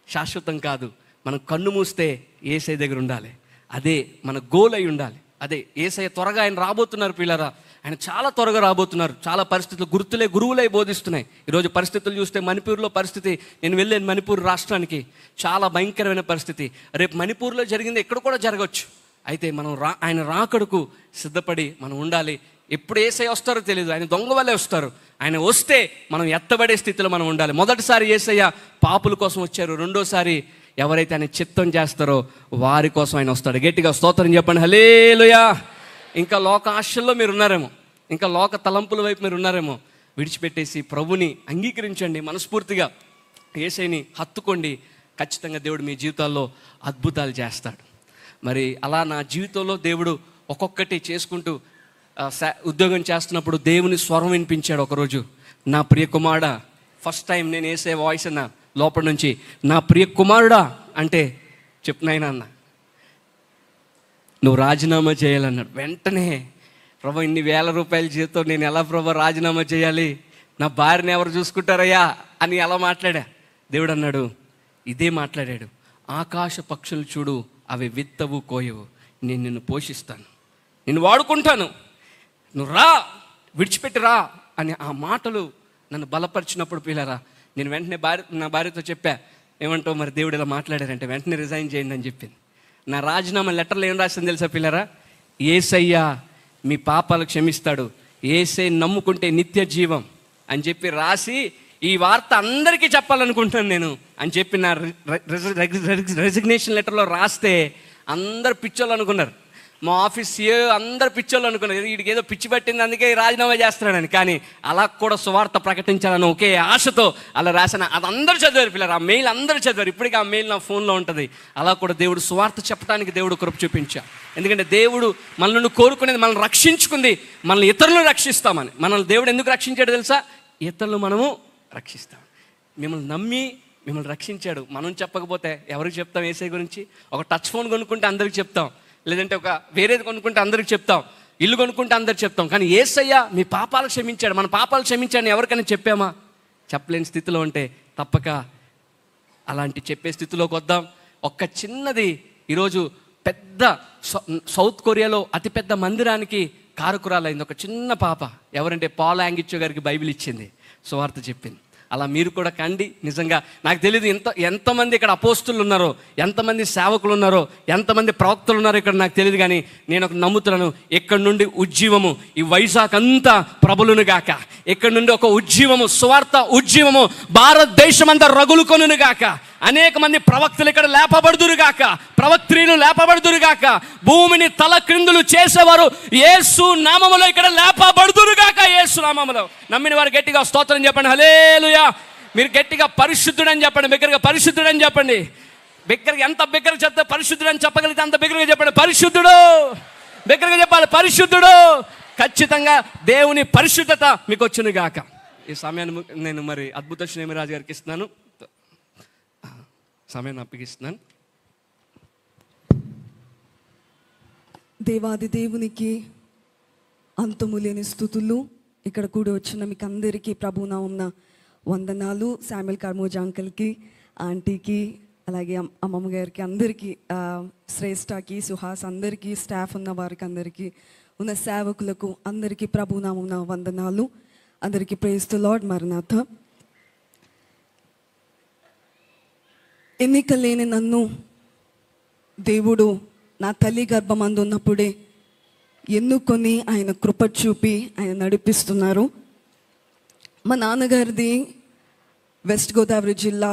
శాశ్వతం కాదు. మనం కన్ను మూస్తే యేసయ్య దగ్గర ఉండాలి, అదే మన గోల్ అయి ఉండాలి. అదే యేసయ్య త్వరగా ఆయన రాబోతున్నారు పిల్లరా, ఆయన చాలా త్వరగా రాబోతున్నారు. చాలా పరిస్థితులు గురువులై బోధిస్తున్నాయి. ఈరోజు పరిస్థితులు చూస్తే మణిపూర్లో పరిస్థితి, నేను వెళ్ళాను మణిపూర్ రాష్ట్రానికి, చాలా భయంకరమైన పరిస్థితి. రేపు మణిపూర్లో జరిగింది ఎక్కడ కూడా జరగవచ్చు. అయితే మనం ఆయన రాకడకు సిద్ధపడి మనం ఉండాలి. ఎప్పుడు యేసయ్య వస్తారో తెలియదు, ఆయన దొంగ వల్లే వస్తారు. ఆయన వస్తే మనం ఎత్తబడే స్థితిలో మనం ఉండాలి. మొదటిసారి యేసయ్య పాపుల కోసం వచ్చారు, రెండోసారి ఎవరైతే ఆయన చిత్తం చేస్తారో వారి కోసం ఆయన వస్తాడు. గట్టిగా స్తోత్రం చెప్పండి, హల్లెలూయా. ఇంకా లోక ఆశల్లో మీరు ఉన్నారేమో, ఇంకా లోక తలంపుల వైపు మీరు ఉన్నారేమో, విడిచిపెట్టేసి ప్రభుని అంగీకరించండి, మనస్ఫూర్తిగా యేసయ్యని హత్తుకోండి. ఖచ్చితంగా దేవుడు మీ జీవితాల్లో అద్భుతాలు చేస్తాడు. మరి అలా నా జీవితంలో దేవుడు ఒక్కొక్కటి చేసుకుంటూ ఉద్యోగం చేస్తున్నప్పుడు దేవుని స్వరం వినిపించాడు. ఒకరోజు, నా ప్రియ కుమారుడా, ఫస్ట్ టైం నేను యేసయ్య వాయిస్ అన్న లోపల నుంచి, నా ప్రియ కుమారుడా అంటే చెప్తున్నాయినా అన్న, నువ్వు రాజీనామా చేయాలన్నాడు. వెంటనే ప్రభా ఇన్ని వేల రూపాయల జీతం నేను ఎలా ప్రభా రాజీనామా చేయాలి, నా భార్యని ఎవరు చూసుకుంటారయ్యా అని ఎలా మాట్లాడా. దేవుడు అన్నాడు, ఇదే మాట్లాడాడు, ఆకాశ పక్షులు చూడు, అవి విత్తవు కోయవు, నేను నిన్ను పోషిస్తాను, నిన్ను వాడుకుంటాను, నువ్వు రా, విడిచిపెట్టి రా అని ఆ మాటలు నన్ను బలపరిచినప్పుడు పిల్లరా, నేను వెంటనే నా భార్యతో చెప్పా, ఏమంటావు మరి దేవుడు ఇలా మాట్లాడారంటే వెంటనే రిజైన్ చేయండి అని చెప్పింది. నా రాజీనామా లెటర్లో ఏం రాసింది తెలుసా పిల్లరా? యేసయ్య మీ పాపాలు క్షమిస్తాడు, యేసయ్య నమ్ముకుంటే నిత్య జీవం అని చెప్పి రాసి, ఈ వార్త అందరికీ చెప్పాలనుకుంటున్నాను నేను అని చెప్పి నా రెసిగ్నేషన్ లెటర్లో రాస్తే అందరు పిచ్చోళ్ళు అనుకున్నారు. మా ఆఫీస్ అందరు పిచ్చోళ్ళు అనుకున్నారు, వీడికి ఏదో పిచ్చి పట్టింది అందుకే రాజీనామా చేస్తున్నాడని. కానీ అలా కూడా సువార్త ప్రకటించాలని ఒకే ఆశతో అలా రాసిన అది అందరూ చదివారు పిల్లలు. ఆ మెయిల్ అందరూ చదివారు. ఇప్పటికీ ఆ మెయిల్ నా ఫోన్లో ఉంటుంది. అలా కూడా దేవుడు సువార్త చెప్పడానికి దేవుడు కృప చూపించాడు. ఎందుకంటే దేవుడు మనల్ని కోరుకునేది మనల్ని రక్షించుకుంది, మనల్ని ఇతరులను రక్షిస్తామని. మనల్ని దేవుడు ఎందుకు రక్షించాడు తెలుసా? ఇతరులు మనము రక్షిస్తాం. మిమ్మల్ని నమ్మి మిమ్మల్ని రక్షించాడు. మనం చెప్పకపోతే ఎవరికి చెప్తాం? యేసయ్య గురించి. ఒక టచ్ ఫోన్ కొనుక్కుంటే అందరికి చెప్తాం, లేదంటే ఒక వేరేది కొనుక్కుంటే అందరికి చెప్తాం, ఇల్లు కొనుక్కుంటే అందరికి చెప్తాం. కానీ యేసయ్య మీ పాపాలు క్షమించాడు, మన పాపాలు క్షమించాడని ఎవరికైనా చెప్పామా? చెప్పలేని స్థితిలో ఉంటే తప్పక అలాంటి చెప్పే స్థితిలోకి వద్దాం. ఒక్క చిన్నది, ఈరోజు పెద్ద సౌత్ కొరియాలో అతిపెద్ద మందిరానికి కారకురాలైంది ఒక చిన్న పాప. ఎవరంటే పాల్ యాంగిచో గారికి బైబిల్ ఇచ్చింది, సువార్త చెప్పింది. అలా మీరు కూడా కండి. నిజంగా నాకు తెలియదు ఎంతమంది ఇక్కడ అపోస్తులు ఉన్నారో, ఎంతమంది సేవకులు ఉన్నారో, ఎంతమంది ప్రవక్తలు ఉన్నారో ఇక్కడ నాకు తెలియదు. కానీ నేను ఒక నమ్ముతున్నాను, ఇక్కడ నుండి ఉజ్జీవము ఈ వైజాగ్ అంతా ప్రబలును గాక. ఇక్కడ నుండి ఒక ఉజ్జీవము, సువార్త ఉజ్జీవము భారతదేశం అంతా రగులుకొనును గాక. అనేక మంది ప్రవక్తలు ఇక్కడ లేపబడుదురుగాక, ప్రవక్త్రీలు లేపబడుదురుగాక. భూమిని తల క్రిందులు చేసేవారు యేసు నామములో ఇక్కడ లేపబడుదురుగాక. యేసు నామములో నమ్మిన వారు గట్టిగా స్తోత్రం చెప్పండి, హల్లెలూయా. మీరు గట్టిగా పరిశుద్ధుడని చెప్పండి, బిగ్గరగా పరిశుద్ధుడని చెప్పండి. బిగ్గరగా ఎంత బిగ్గరగా చెప్తే పరిశుద్ధుడని చెప్పగలిగితే అంత బిగ్గరగా చెప్పండి, పరిశుద్ధుడు. బిగ్గరగా చెప్పాలి, పరిశుద్ధుడు. ఖచ్చితంగా దేవుని పరిశుద్ధత మీకు వచ్చును గాక. ఈ సమయాన్ని నేను మరి అద్భుత శ్రీనిరాజు గారికి ఇస్తున్నాను, సమయాన్ని అప్పగిస్తున్నాను. దేవాది దేవునికి అంతము లేని స్తుతులు. ఇక్కడ కూడి వచ్చిన మీకు అందరికీ ప్రభునామమున వందనాలు. శామ్యుల్ కార్మోజా అంకల్కి, ఆంటీకి, అలాగే అమ్మమ్మ గారికి, అందరికీ, శ్రేష్టకి, సుహాస్ అందరికీ, స్టాఫ్ ఉన్న వారికి అందరికీ, ఉన్న సేవకులకు అందరికీ ప్రభునామమున వందనాలు. అందరికీ ప్రైజ్ ది లార్డ్. మరణాథ. ఎన్నిక లేని నన్ను దేవుడు నా తల్లి గర్భమందు ఉన్నప్పుడే ఎన్నుకొని ఆయన కృప చూపి ఆయన నడిపిస్తున్నారు. మా నాన్నగారిది వెస్ట్ గోదావరి జిల్లా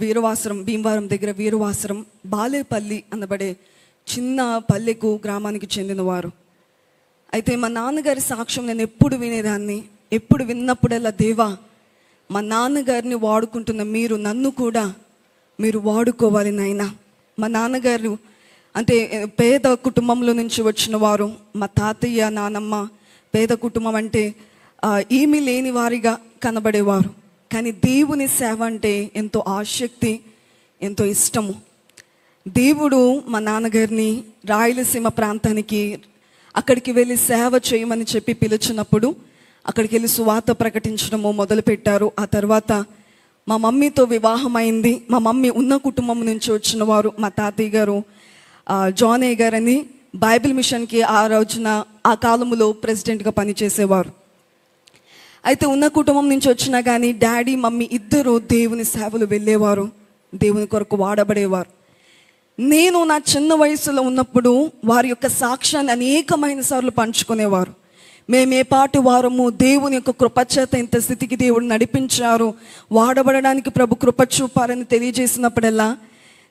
వీరవాసరం, భీమవరం దగ్గర వీరవాసరం, బాలేపల్లి అనబడే చిన్న పల్లెకు గ్రామానికి చెందినవారు. అయితే మా నాన్నగారి సాక్ష్యం నేను ఎప్పుడు వినేదాన్ని. ఎప్పుడు విన్నప్పుడల్లా, దేవా మా నాన్నగారిని వాడుకుంటున్న మీరు నన్ను కూడా మీరు వాడుకోవాలి నాయనా. మా నాన్నగారు అంటే పేద కుటుంబంలో నుంచి వచ్చిన వారు. మా తాతయ్య, నానమ్మ పేద కుటుంబం అంటే ఏమీ లేని వారిగా కనబడేవారు. కానీ దేవుని సేవ అంటే ఎంతో ఆసక్తి, ఎంతో ఇష్టము. దేవుడు మా నాన్నగారిని రాయలసీమ ప్రాంతానికి అక్కడికి వెళ్ళి సేవ చేయమని చెప్పి పిలిచినప్పుడు అక్కడికి వెళ్ళి సువార్త ప్రకటించడము మొదలుపెట్టారు. ఆ తర్వాత మా మమ్మీతో వివాహం అయింది. మా మమ్మీ ఉన్న కుటుంబం నుంచి వచ్చిన వారు. మా తాతయ్య గారు జానయ్య గారని బైబిల్ మిషన్కి ఆ రోజున ఆ కాలంలో ప్రెసిడెంట్గా పనిచేసేవారు. అయితే ఉన్న కుటుంబం నుంచి వచ్చినా కానీ డాడీ, మమ్మీ ఇద్దరు దేవుని సేవలు వెళ్ళేవారు, దేవుని కొరకు వాడబడేవారు. నేను నా చిన్న వయసులో ఉన్నప్పుడు వారి యొక్క సాక్ష్యాన్ని అనేకమైన సార్లు పంచుకునేవారు. మేమే పాటి వారము, దేవుని యొక్క కృపచేత ఇంత స్థితికి దేవుడు నడిపించారు, వాడబడడానికి ప్రభు కృప చూపారని తెలియజేసినప్పుడల్లా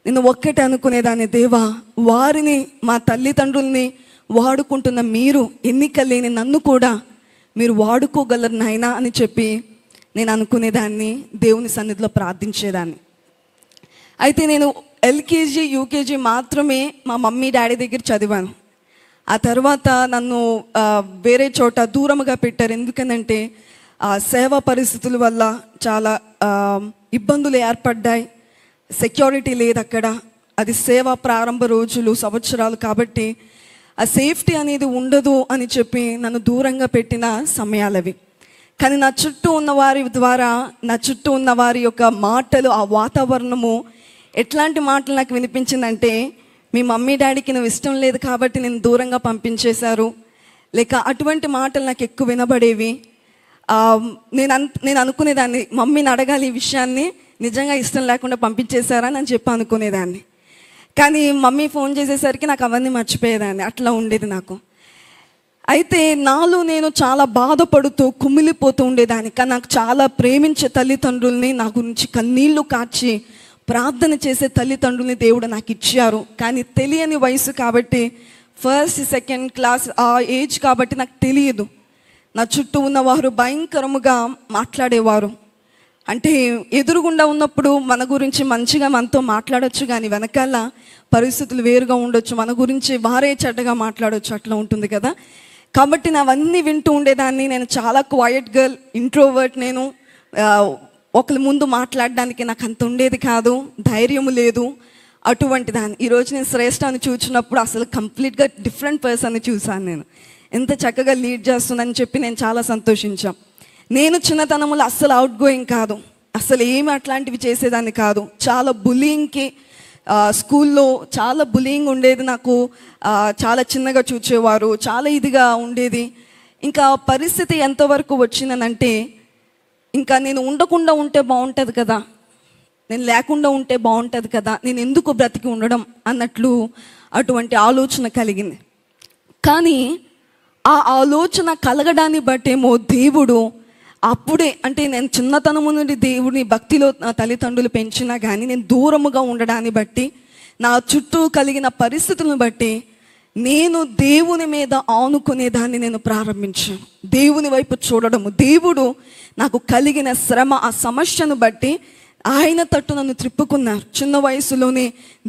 నేను ఒక్కటే అనుకునేదాన్ని, దేవా వారిని, మా తల్లిదండ్రుల్ని వాడుకుంటున్న మీరు ఎన్నిక లేని నన్ను కూడా మీరు వాడుకోగలరు నాయనా అని చెప్పి నేను అనుకునేదాన్ని, దేవుని సన్నిధిలో ప్రార్థించేదాన్ని. అయితే నేను ఎల్కేజీ, యూకేజీ మాత్రమే మా మమ్మీ డాడీ దగ్గర చదివాను. ఆ తర్వాత నన్ను వేరే చోట దూరంగా పెట్టారు. ఎందుకనంటే సేవా పరిస్థితుల వల్ల చాలా ఇబ్బందులు ఏర్పడ్డాయి. సెక్యూరిటీ లేదు అక్కడ. అది సేవ ప్రారంభ రోజులు, సంవత్సరాలు కాబట్టి ఆ సేఫ్టీ అనేది ఉండదు అని చెప్పి నన్ను దూరంగా పెట్టిన సమయాలవి. కానీ నా చుట్టూ ఉన్న వారి ద్వారా, నా చుట్టూ ఉన్న వారి యొక్క మాటలు, ఆ వాతావరణము ఎట్లాంటి మాటలు నాకు వినిపించిందంటే, మీ మమ్మీ డాడీకి నువ్వు ఇష్టం లేదు కాబట్టి నేను దూరంగా పంపించేశారు, లేక అటువంటి మాటలు నాకు ఎక్కువ వినబడేవి. నేను అనుకునేదాన్ని, మమ్మీని అడగాలి ఈ విషయాన్ని, నిజంగా ఇష్టం లేకుండా పంపించేశారా అని చెప్పి అనుకునేదాన్ని. కానీ మమ్మీ ఫోన్ చేసేసరికి నాకు అవన్నీ మర్చిపోయేదాన్ని. అట్లా ఉండేది నాకు. అయితే నాలో నేను చాలా బాధపడుతూ కుమిలిపోతూ ఉండేదాన్ని. కానీ నాకు చాలా ప్రేమించే తల్లిదండ్రుల్ని, నా గురించి కన్నీళ్లు కార్చి ప్రార్థన చేసే తల్లిదండ్రుల్ని దేవుడు నాకు ఇచ్చారు. కానీ తెలియని వయసు కాబట్టి ఫస్ట్ సెకండ్ క్లాస్ ఆ ఏజ్ కాబట్టి నాకు తెలియదు. నా చుట్టూ ఉన్నవారు భయంకరముగా మాట్లాడేవారు. అంటే ఎదురుగుండా ఉన్నప్పుడు మన గురించి మంచిగా మనతో మాట్లాడొచ్చు, కానీ వెనకాల పరిస్థితులు వేరుగా ఉండొచ్చు, మన గురించి వారే చెడ్డగా మాట్లాడొచ్చు, అట్లా ఉంటుంది కదా. కాబట్టి అవన్నీ వింటూ ఉండేదాన్ని. నేను చాలా క్వైట్ గర్ల్, ఇంట్రోవర్ట్. నేను ఒకరి ముందు మాట్లాడడానికి నాకు అంత ఉండేది కాదు, ధైర్యం లేదు, అటువంటి దాన్ని. ఈరోజు నేను శ్రేష్ఠని చూసినప్పుడు అసలు కంప్లీట్గా డిఫరెంట్ పర్సన్ని చూశాను. నేను ఎంత చక్కగా లీడ్ చేస్తుందని చెప్పి నేను చాలా సంతోషించాను. నేను చిన్నతనంలో అస్సలు అవుట్ గోయింగ్ కాదు, అసలు ఏమి అట్లాంటివి చేసేదాన్ని కాదు. చాలా బులింగ్కి, స్కూల్లో చాలా బులింగ్ ఉండేది నాకు. చాలా చిన్నగా చూచేవారు, చాలా ఇదిగా ఉండేది. ఇంకా పరిస్థితి ఎంతవరకు వచ్చిందనంటే, ఇంకా నేను ఉండకుండా ఉంటే బాగుంటుంది కదా, నేను లేకుండా ఉంటే బాగుంటుంది కదా, నేను ఎందుకు బ్రతికి ఉండడం అన్నట్లు అటువంటి ఆలోచన కలిగింది. కానీ ఆ ఆలోచన కలగడాన్ని బట్టేమో దేవుడు అప్పుడే, అంటే నేను చిన్నతనము నుండి దేవుడిని భక్తిలో నా తల్లిదండ్రులు పెంచినా కానీ నేను దూరముగా ఉండడాన్ని బట్టి, నా చుట్టూ కలిగిన పరిస్థితులను బట్టి నేను దేవుని మీద ఆనుకునేదాన్ని నేను ప్రారంభించాను. దేవుని వైపు చూడడము, దేవుడు నాకు కలిగిన శ్రమ, ఆ సమస్యను బట్టి ఆయన తట్టు నన్ను త్రిప్పుకున్నారు. చిన్న వయసులోనే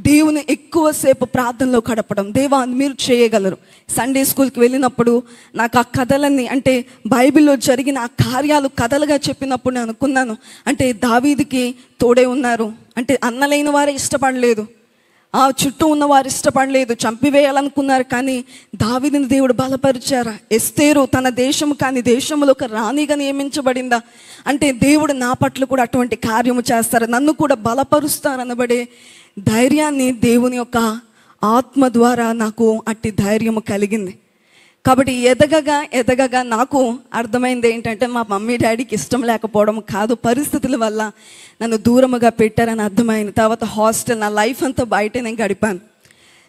దేవుని ఎక్కువసేపు ప్రార్థనలో గడపడం. దేవా మీరు చేయగలరు. సండే స్కూల్కి వెళ్ళినప్పుడు నాకు ఆ కథలన్నీ, అంటే బైబిల్లో జరిగిన ఆ కార్యాలు కథలుగా చెప్పినప్పుడు నేను అనుకున్నాను, అంటే దావీదుకి తోడే ఉన్నారు, అంటే అన్నలైన వారే ఇష్టపడలేదు, ఆ చుట్టూ ఉన్నవారు ఇష్టపడలేదు, చంపివేయాలనుకున్నారు, కానీ దావీదుని దేవుడు బలపరిచారా? ఎస్తేరు తన దేశము కాని దేశంలో ఒక రాణిగా నియమించబడిందా? అంటే దేవుడు నా పట్ల కూడా అటువంటి కార్యము చేస్తారు, నన్ను కూడా బలపరుస్తారు అనబడే ధైర్యాన్ని దేవుని యొక్క ఆత్మ ద్వారా నాకు అట్టి ధైర్యము కలిగింది. కాబట్టి ఎదగగా నాకు అర్థమైంది ఏంటంటే, మా మమ్మీ డాడీకి ఇష్టం లేకపోవడం కాదు, పరిస్థితుల వల్ల నన్ను దూరముగా పెట్టారని అర్థమైంది. తర్వాత హాస్టల్, నా లైఫ్ అంతా బయటే నేను గడిపాను.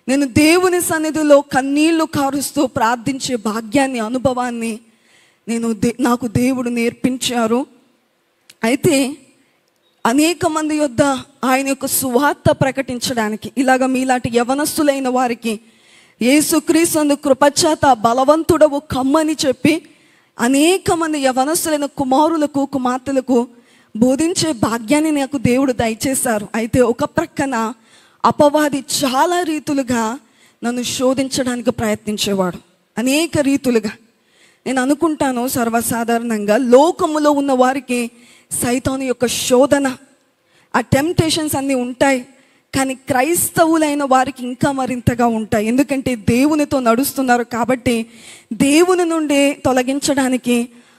నేను దేవుని సన్నిధిలో కన్నీళ్లు కారుస్తూ ప్రార్థించే భాగ్యాన్ని, అనుభవాన్ని నాకు దేవుడు నేర్పించారు. అయితే అనేక మంది యొద్ద ఆయన యొక్క సువార్త ప్రకటించడానికి, ఇలాగ మీలాంటి యవనస్తులైన వారికి యేసుక్రీస్తు కృపచేత బలవంతుడవు కమ్మని చెప్పి అనేక మంది యవనస్తులైన కుమారులకు, కుమార్తెలకు బోధించే భాగ్యాన్ని నాకు దేవుడు దయచేశారు. అయితే ఒక ప్రక్కన అపవాది చాలా రీతులుగా నన్ను శోధించడానికి ప్రయత్నించేవాడు, అనేక రీతులుగా. నేను అనుకుంటాను, సర్వసాధారణంగా లోకములో ఉన్న వారికి సైతాను యొక్క శోధన, ఆ టెంప్టేషన్స్ అన్నీ ఉంటాయి, కానీ క్రైస్తవులైన వారికి ఇంకా మరింతగా ఉంటాయి. ఎందుకంటే దేవునితో నడుస్తున్నారు కాబట్టి దేవుని నుండి తొలగించడానికి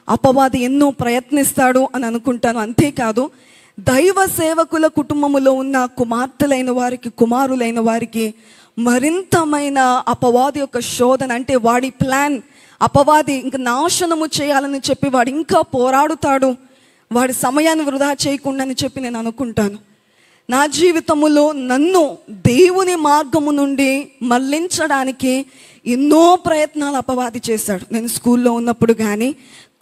అపవాది ఎన్నో ప్రయత్నిస్తాడు అని అనుకుంటాను. అంతేకాదు, దైవ సేవకుల కుటుంబములో ఉన్న కుమార్తెలైన వారికి, కుమారులైన వారికి మరింతమైన అపవాది యొక్క శోధన, అంటే వాడి ప్లాన్, అపవాది ఇంకా నాశనము చేయాలని చెప్పి వాడు ఇంకా పోరాడుతాడు, వాడి సమయాన్ని వృధా చేయకుండా అని చెప్పి నేను అనుకుంటాను. నా జీవితములో నన్ను దేవుని మార్గము నుండి మళ్ళించడానికి ఎన్నో ప్రయత్నాలు అపవాది చేశాడు. నేను స్కూల్లో ఉన్నప్పుడు కానీ,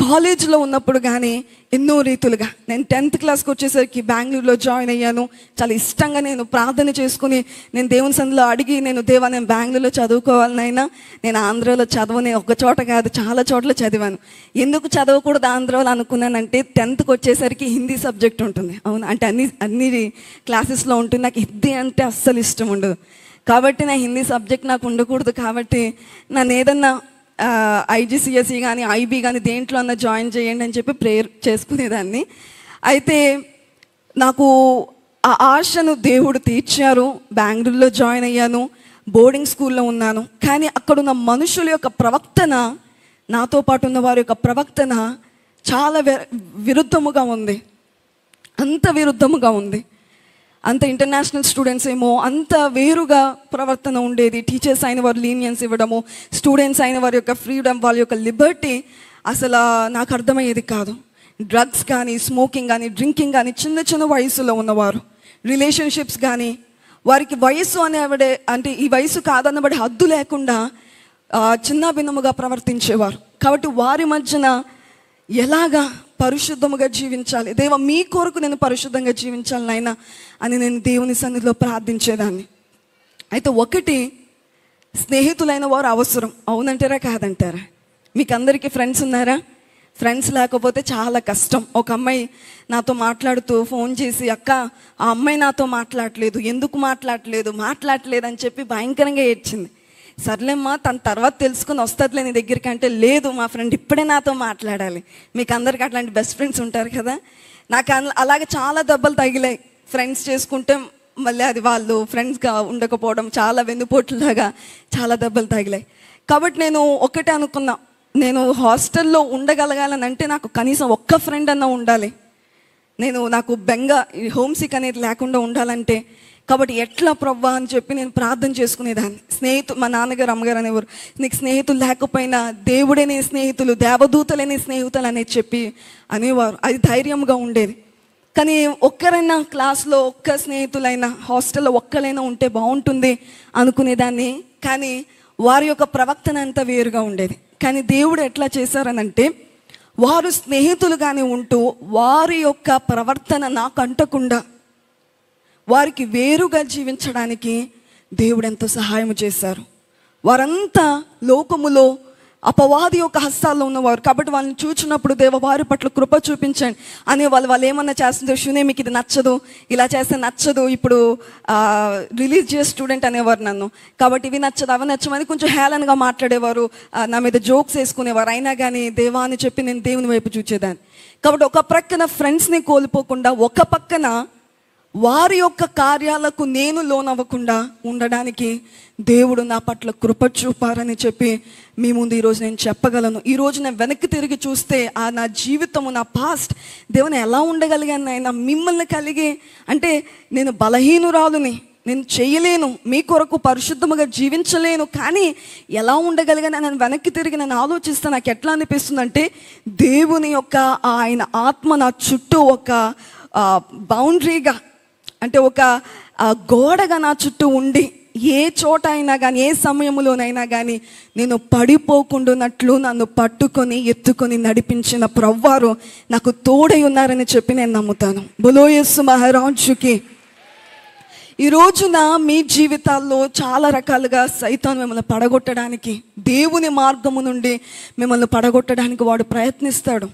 కాలేజీలో ఉన్నప్పుడు కానీ ఎన్నో రీతులుగా. నేను 10th క్లాస్కి వచ్చేసరికి బెంగళూరులో జాయిన్ అయ్యాను. చాలా ఇష్టంగా నేను ప్రార్థన చేసుకుని, నేను దేవుని సన్నిధిలో అడిగి, దేవా నేను బెంగళూరులో చదువుకోవాలనైనా, నేను ఆంధ్రాలో చదవని, ఒక చోట కాదు చాలా చోట్ల చదివాను. ఎందుకు చదవకూడదు ఆంధ్రాలో అనుకున్నానంటే, 10th వచ్చేసరికి హిందీ సబ్జెక్ట్ ఉంటుంది. అవును, అంటే అన్ని క్లాసెస్లో ఉంటుంది. నాకు హిందీ అంటే అస్సలు ఇష్టం ఉండదు, కాబట్టి నా హిందీ సబ్జెక్ట్ నాకు ఉండకూడదు. కాబట్టి నన్ను ఏదన్నా IGCSE కానీ, IB కానీ దేంట్లో అన్నా జాయిన్ చేయండి అని చెప్పి ప్రేయర్ చేసుకునేదాన్ని. అయితే నాకు ఆ ఆశను దేవుడు తీర్చారు. బెంగళూరులో జాయిన్ అయ్యాను, బోర్డింగ్ స్కూల్లో ఉన్నాను. కానీ అక్కడున్న మనుషుల యొక్క ప్రవర్తన, నాతో పాటు ఉన్న వారి యొక్క ప్రవర్తన చాలా విరుద్ధముగా ఉంది, అంత విరుద్ధముగా ఉంది. అంత ఇంటర్నేషనల్ స్టూడెంట్స్ ఏమో అంత వేరుగా ప్రవర్తన ఉండేది. టీచర్స్ అయిన వారు లీనియన్స్ ఇవ్వడము, స్టూడెంట్స్ అయిన వారి యొక్క ఫ్రీడమ్, వాళ్ళ యొక్క లిబర్టీ అసలు నాకు అర్థమయ్యేది కాదు. డ్రగ్స్ కానీ, స్మోకింగ్ కానీ, డ్రింకింగ్ కానీ, చిన్న చిన్న వయసులో ఉన్నవారు, రిలేషన్షిప్స్ కానీ, వారికి వయసు అనేవాడే, అంటే ఈ వయసు కాదన్నబడి హద్దు లేకుండా చిన్న భిన్నముగా ప్రవర్తించేవారు. కాబట్టి వారి మధ్యన ఎలాగా పరిశుద్ధముగా జీవించాలి, దేవా మీ కొరకు నేను పరిశుద్ధంగా జీవించాలి నాయనా అని నేను దేవుని సన్నిధిలో ప్రార్థించేదాన్ని. అయితే ఒకటి, స్నేహితులైన వారు అవసరం. అవునంటారా కాదంటారా? మీకు అందరికీ ఫ్రెండ్స్ ఉన్నారా? ఫ్రెండ్స్ లేకపోతే చాలా కష్టం. ఒక అమ్మాయి నాతో మాట్లాడుతూ ఫోన్ చేసి, అక్క ఆ అమ్మాయి నాతో మాట్లాడలేదు, ఎందుకు మాట్లాడలేదు అని చెప్పి భయంకరంగా ఏడ్చింది. సర్లేమ్మా, తన తర్వాత తెలుసుకుని వస్తుందిలే నీ దగ్గరికి అంటే, లేదు మా ఫ్రెండ్ ఇప్పుడే నాతో మాట్లాడాలి. మీకు అందరికీ అట్లాంటి బెస్ట్ ఫ్రెండ్స్ ఉంటారు కదా. నాకు అలాగే చాలా దెబ్బలు తగిలాయి. ఫ్రెండ్స్ చేసుకుంటే మళ్ళీ అది వాళ్ళు ఫ్రెండ్స్గా ఉండకపోవడం, చాలా వెన్నుపోట్లాగా చాలా దెబ్బలు తగిలాయి. కాబట్టి నేను ఒకటే అనుకున్నా, నేను హాస్టల్లో ఉండగలగాలని అంటే నాకు కనీసం ఒక్క ఫ్రెండ్ అన్న ఉండాలి. నాకు బెంగ, హోమ్ సిక్ అనేది లేకుండా ఉండాలంటే. కాబట్టి ఎట్లా ప్రవ్వా అని చెప్పి నేను ప్రార్థన చేసుకునేదాన్ని. మా నాన్నగారు అమ్మగారు అనేవారు, నీకు స్నేహితులు లేకపోయినా దేవుడే నీ స్నేహితులు, దేవదూతలే నీ స్నేహితులు అనేది చెప్పి అనేవారు. అది ధైర్యంగా ఉండేది. కానీ ఒక్కరైనా క్లాస్లో ఒక్క స్నేహితులైనా, హాస్టల్లో ఒక్కరైనా ఉంటే బాగుంటుంది అనుకునేదాన్ని. కానీ వారి యొక్క ప్రవర్తన అంతా వేరుగా ఉండేది. కానీ దేవుడు ఎట్లా చేశారనంటే, వారు స్నేహితులుగానే ఉంటూ వారి యొక్క ప్రవర్తన నాకు అంటకుండా వారికి వేరుగా జీవించడానికి దేవుడు ఎంతో సహాయం చేశారు. వారంతా లోకములో అపవాది యొక్క హస్తాల్లో ఉన్నవారు. కాబట్టి వాళ్ళని చూచినప్పుడు దేవ వారి పట్ల కృప చూపించండి అనే వాళ్ళు ఏమన్నా చేస్తుంటే, షునే మీకు ఇది నచ్చదు, ఇలా చేస్తే నచ్చదు, ఇప్పుడు రిలీజియస్ స్టూడెంట్ అనేవారు నన్ను, కాబట్టి ఇవి నచ్చదు అవి నచ్చమని కొంచెం హేళనగా మాట్లాడేవారు, నా మీద జోక్స్ వేసుకునేవారు. అయినా కానీ దేవా అని చెప్పి నేను దేవుని వైపు చూచేదాన్ని. కాబట్టి ఒక ప్రక్కన ఫ్రెండ్స్ని కోల్పోకుండా, ఒక పక్కన వారి యొక్క కార్యాలకు నేను లోనవ్వకుండా ఉండడానికి దేవుడు నా పట్ల కృప చూపారని చెప్పి మీ ముందు ఈరోజు నేను చెప్పగలను. ఈరోజు నేను వెనక్కి తిరిగి చూస్తే నా జీవితము, నా పాస్ట్, దేవుని ఎలా ఉండగలిగాను ఆయన మిమ్మల్ని కలిగి. అంటే నేను బలహీనురాలుని, నేను చేయలేను, మీ కొరకు పరిశుద్ధముగా జీవించలేను, కానీ ఎలా ఉండగలిగాను నేను వెనక్కి తిరిగి నేను ఆలోచిస్తే నాకు ఎట్లా అనిపిస్తుందంటే, దేవుని యొక్క ఆయన ఆత్మ నా చుట్టూ ఒక బౌండరీగా, అంటే ఒక గోడగా నా చుట్టూ ఉండి ఏ చోట అయినా కానీ, ఏ సమయంలోనైనా కానీ నేను పడిపోకుండానట్లు నన్ను పట్టుకొని ఎత్తుకొని నడిపించిన ప్రభువారు నాకు తోడై ఉన్నారని చెప్పి నేను నమ్ముతాను. బోలో యేసు మహారాజుకి. ఈ రోజున మీ జీవితాల్లో చాలా రకాలుగా సైతాను మిమ్మల్ని పడగొట్టడానికి, దేవుని మార్గము నుండి మిమ్మల్ని పడగొట్టడానికి వాడు ప్రయత్నిస్తాడు.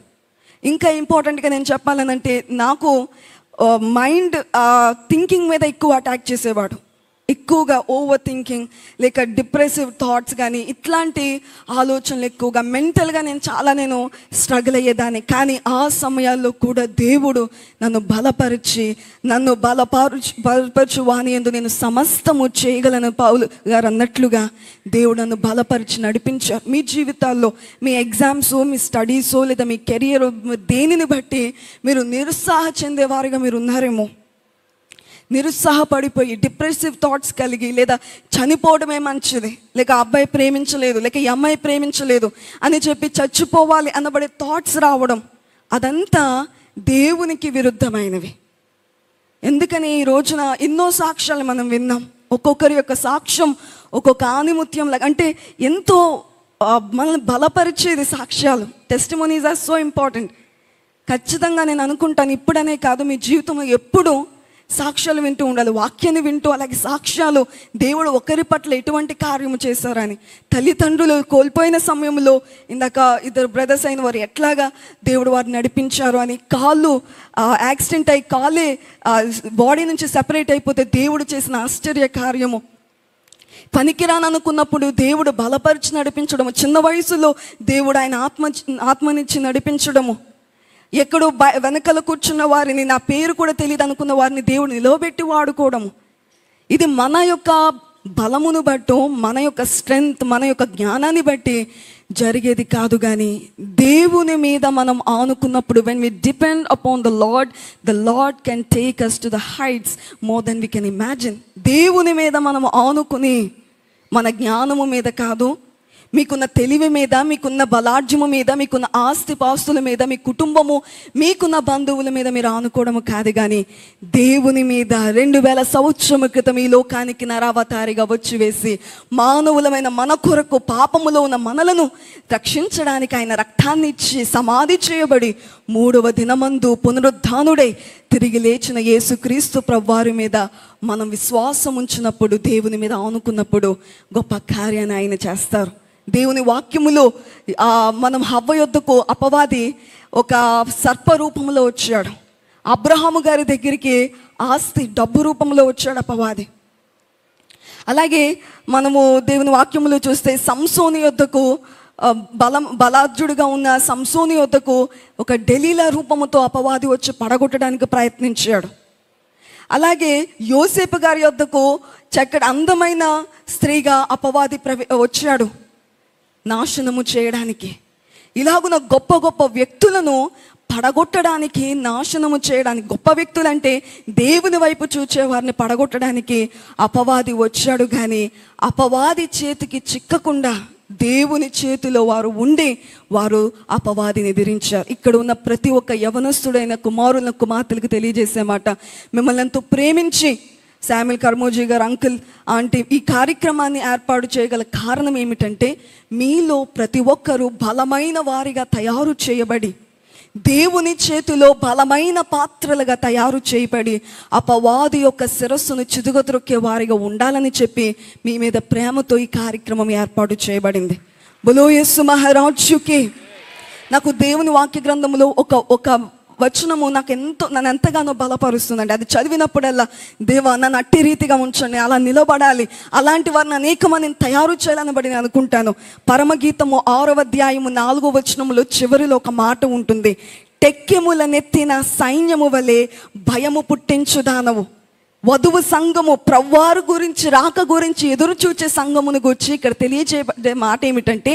ఇంకా ఇంపార్టెంట్గా నేను చెప్పాలనంటే, నాకు మైండ్ థింకింగ్ మీద ఎక్కువ అటాక్ చేసేవాడు. ఎక్కువగా ఓవర్ థింకింగ్, లేక డిప్రెసివ్ థాట్స్ కానీ ఇట్లాంటి ఆలోచనలు ఎక్కువగా మెంటల్గా నేను స్ట్రగుల్ అయ్యేదాన్ని. కానీ ఆ సమయాల్లో కూడా దేవుడు నన్ను బలపరిచి, నన్ను బలపరచు వాని యందు నేను సమస్తము చేయగలను పౌలు గారు అన్నట్లుగా దేవుడు నన్ను బలపరిచి నడిపించారు. మీ జీవితాల్లో మీ ఎగ్జామ్స్, మీ స్టడీస్, లేదా మీ కెరియర్, దేనిని బట్టి మీరు నిరుత్సాహ చెందేవారుగా మీరు ఉన్నారేమో, నిరుత్సాహపడిపోయి డిప్రెసివ్ థాట్స్ కలిగి, లేదా చనిపోవడమే మంచిది, లేక అబ్బాయి ప్రేమించలేదు, లేక ఈ అమ్మాయి ప్రేమించలేదు అని చెప్పి చచ్చిపోవాలి అనబడే థాట్స్ రావడం, అదంతా దేవునికి విరుద్ధమైనవి. ఎందుకని ఈ రోజున ఎన్నో సాక్ష్యాలు మనం విన్నాం. ఒక్కొక్కరి యొక్క సాక్ష్యం ఒక్కొక్క ఆనిముత్యం లాగా, అంటే ఎంతో మనల్ని బలపరిచేది సాక్ష్యాలు. Testimonies are so important. ఖచ్చితంగా నేను అనుకుంటాను, ఇప్పుడనే కాదు, మీ జీవితంలో ఎప్పుడు సాక్ష్యాలు వింటూ ఉండాలి, వాక్యాన్ని వింటూ. అలాగే సాక్ష్యాలు, దేవుడు ఒకరి పట్ల ఎటువంటి కార్యము చేశారని, తల్లిదండ్రులు కోల్పోయిన సమయంలో ఇందాక ఇద్దరు బ్రదర్స్ అయిన వారు ఎట్లాగా దేవుడు వారిని నడిపించారు అని, కాళ్ళు యాక్సిడెంట్ అయ్యి కాలే బాడీ నుంచి సెపరేట్ అయిపోతే దేవుడు చేసిన ఆశ్చర్య కార్యము, పనికిరాననుకున్నప్పుడు దేవుడు బలపరిచి నడిపించడము, చిన్న వయసులో దేవుడు ఆయన ఆత్మనిచ్చి నడిపించడము, ఎక్కడో వెనకల కూర్చున్న వారిని, నా పేరు కూడా తెలియదు అనుకున్న వారిని దేవుడు నిలవబెట్టి వాడుకోవడము. ఇది మన యొక్క బలమును బట్టో, మన యొక్క స్ట్రెంగ్త్, మన యొక్క జ్ఞానాన్ని బట్టి జరిగేది కాదు. కానీ దేవుని మీద మనం ఆనుకున్నప్పుడు, when we depend upon the Lord can take us to the heights more than we can imagine. దేవుని మీద మనం ఆనుకుని, మన జ్ఞానము మీద కాదు, మీకున్న తెలివి మీద, మీకున్న బలాఢ్యము మీద, మీకున్న ఆస్తి పాస్తుల మీద, మీ కుటుంబము, మీకున్న బంధువుల మీద మీరు ఆనుకోవడము కాదు, కానీ దేవుని మీద 2000 సంవత్సరముల క్రితం ఈ లోకానికి నరావతారిగా వచ్చి వేసి మానవులమైన మన కొరకు పాపములో ఉన్న మనలను రక్షించడానికి ఆయన రక్తాన్ని ఇచ్చి సమాధి చేయబడి 3వ దినమందు పునరుద్ధానుడై తిరిగి లేచిన యేసుక్రీస్తు ప్రభువారి మీద మనం విశ్వాసం ఉంచినప్పుడు, దేవుని మీద ఆనుకున్నప్పుడు గొప్ప కార్యాన్ని ఆయన చేస్తారు. దేవుని వాక్యములో మనం హవ్వ యొద్దకు అపవాది ఒక సర్ప రూపంలో వచ్చాడు. అబ్రహాము గారి దగ్గరికి ఆస్తి డబ్బు రూపంలో వచ్చాడు అపవాది. అలాగే మనము దేవుని వాక్యములో చూస్తే సంసోని యొద్దకు బలాఢ్యుడిగా ఉన్న సంసోని యొద్దకు ఒక డెలీలా రూపముతో అపవాది వచ్చి పడగొట్టడానికి ప్రయత్నించాడు. అలాగే యోసేపు గారి యొద్దకు చక్కటి అందమైన స్త్రీగా అపవాది వచ్చాడు నాశనము చేయడానికి. ఇలాగున గొప్ప గొప్ప వ్యక్తులను పడగొట్టడానికి, నాశనము చేయడానికి, గొప్ప వ్యక్తులంటే దేవుని వైపు చూచే వారిని పడగొట్టడానికి అపవాది వచ్చాడు. కానీ అపవాది చేతికి చిక్కకుండా దేవుని చేతిలో వారు ఉండి వారు అపవాదిని ఎదిరించారు. ఇక్కడ ఉన్న ప్రతి ఒక్క యవనస్తుడైన కుమారుల కుమార్తెలకు తెలియజేసే మాట, మిమ్మల్ని ఎంతో ప్రేమించి శామ్యుల్ కర్మోజీ గారు అంకుల్ ఆంటీ ఈ కార్యక్రమాన్ని ఏర్పాటు చేయగల కారణం ఏమిటంటే, మీలో ప్రతి ఒక్కరూ బలమైన వారిగా తయారు చేయబడి, దేవుని చేతిలో బలమైన పాత్రలుగా తయారు చేయబడి అపవాది యొక్క శిరస్సును చిదుగద్రొక్కే వారిగా ఉండాలని చెప్పి మీ మీద ప్రేమతో ఈ కార్యక్రమం ఏర్పాటు చేయబడింది. బోలో యేసు మహారాజుకి. నాకు దేవుని వాక్య గ్రంథంలో ఒక వచనము నన్ను ఎంతగానో బలపరుస్తుందండి. అది చదివినప్పుడల్లా, దేవా నన్ను అట్టి రీతిగా ఉంచండి, అలా నిలబడాలి, అలాంటి వారిని అనేక మందిని తయారు చేయాలని బడి నేను అనుకుంటాను. పరమగీతము 6వ అధ్యాయము 4వ వచనములో చివరిలో ఒక మాట ఉంటుంది, టెక్కెముల నెత్తిన సైన్యము వలె భయము పుట్టించుదానవు. వధువు సంఘము ప్రవ్వారు గురించి, రాక గురించి ఎదురు చూచే సంఘమును గురించి ఇక్కడ తెలియజేయబడే మాట ఏమిటంటే,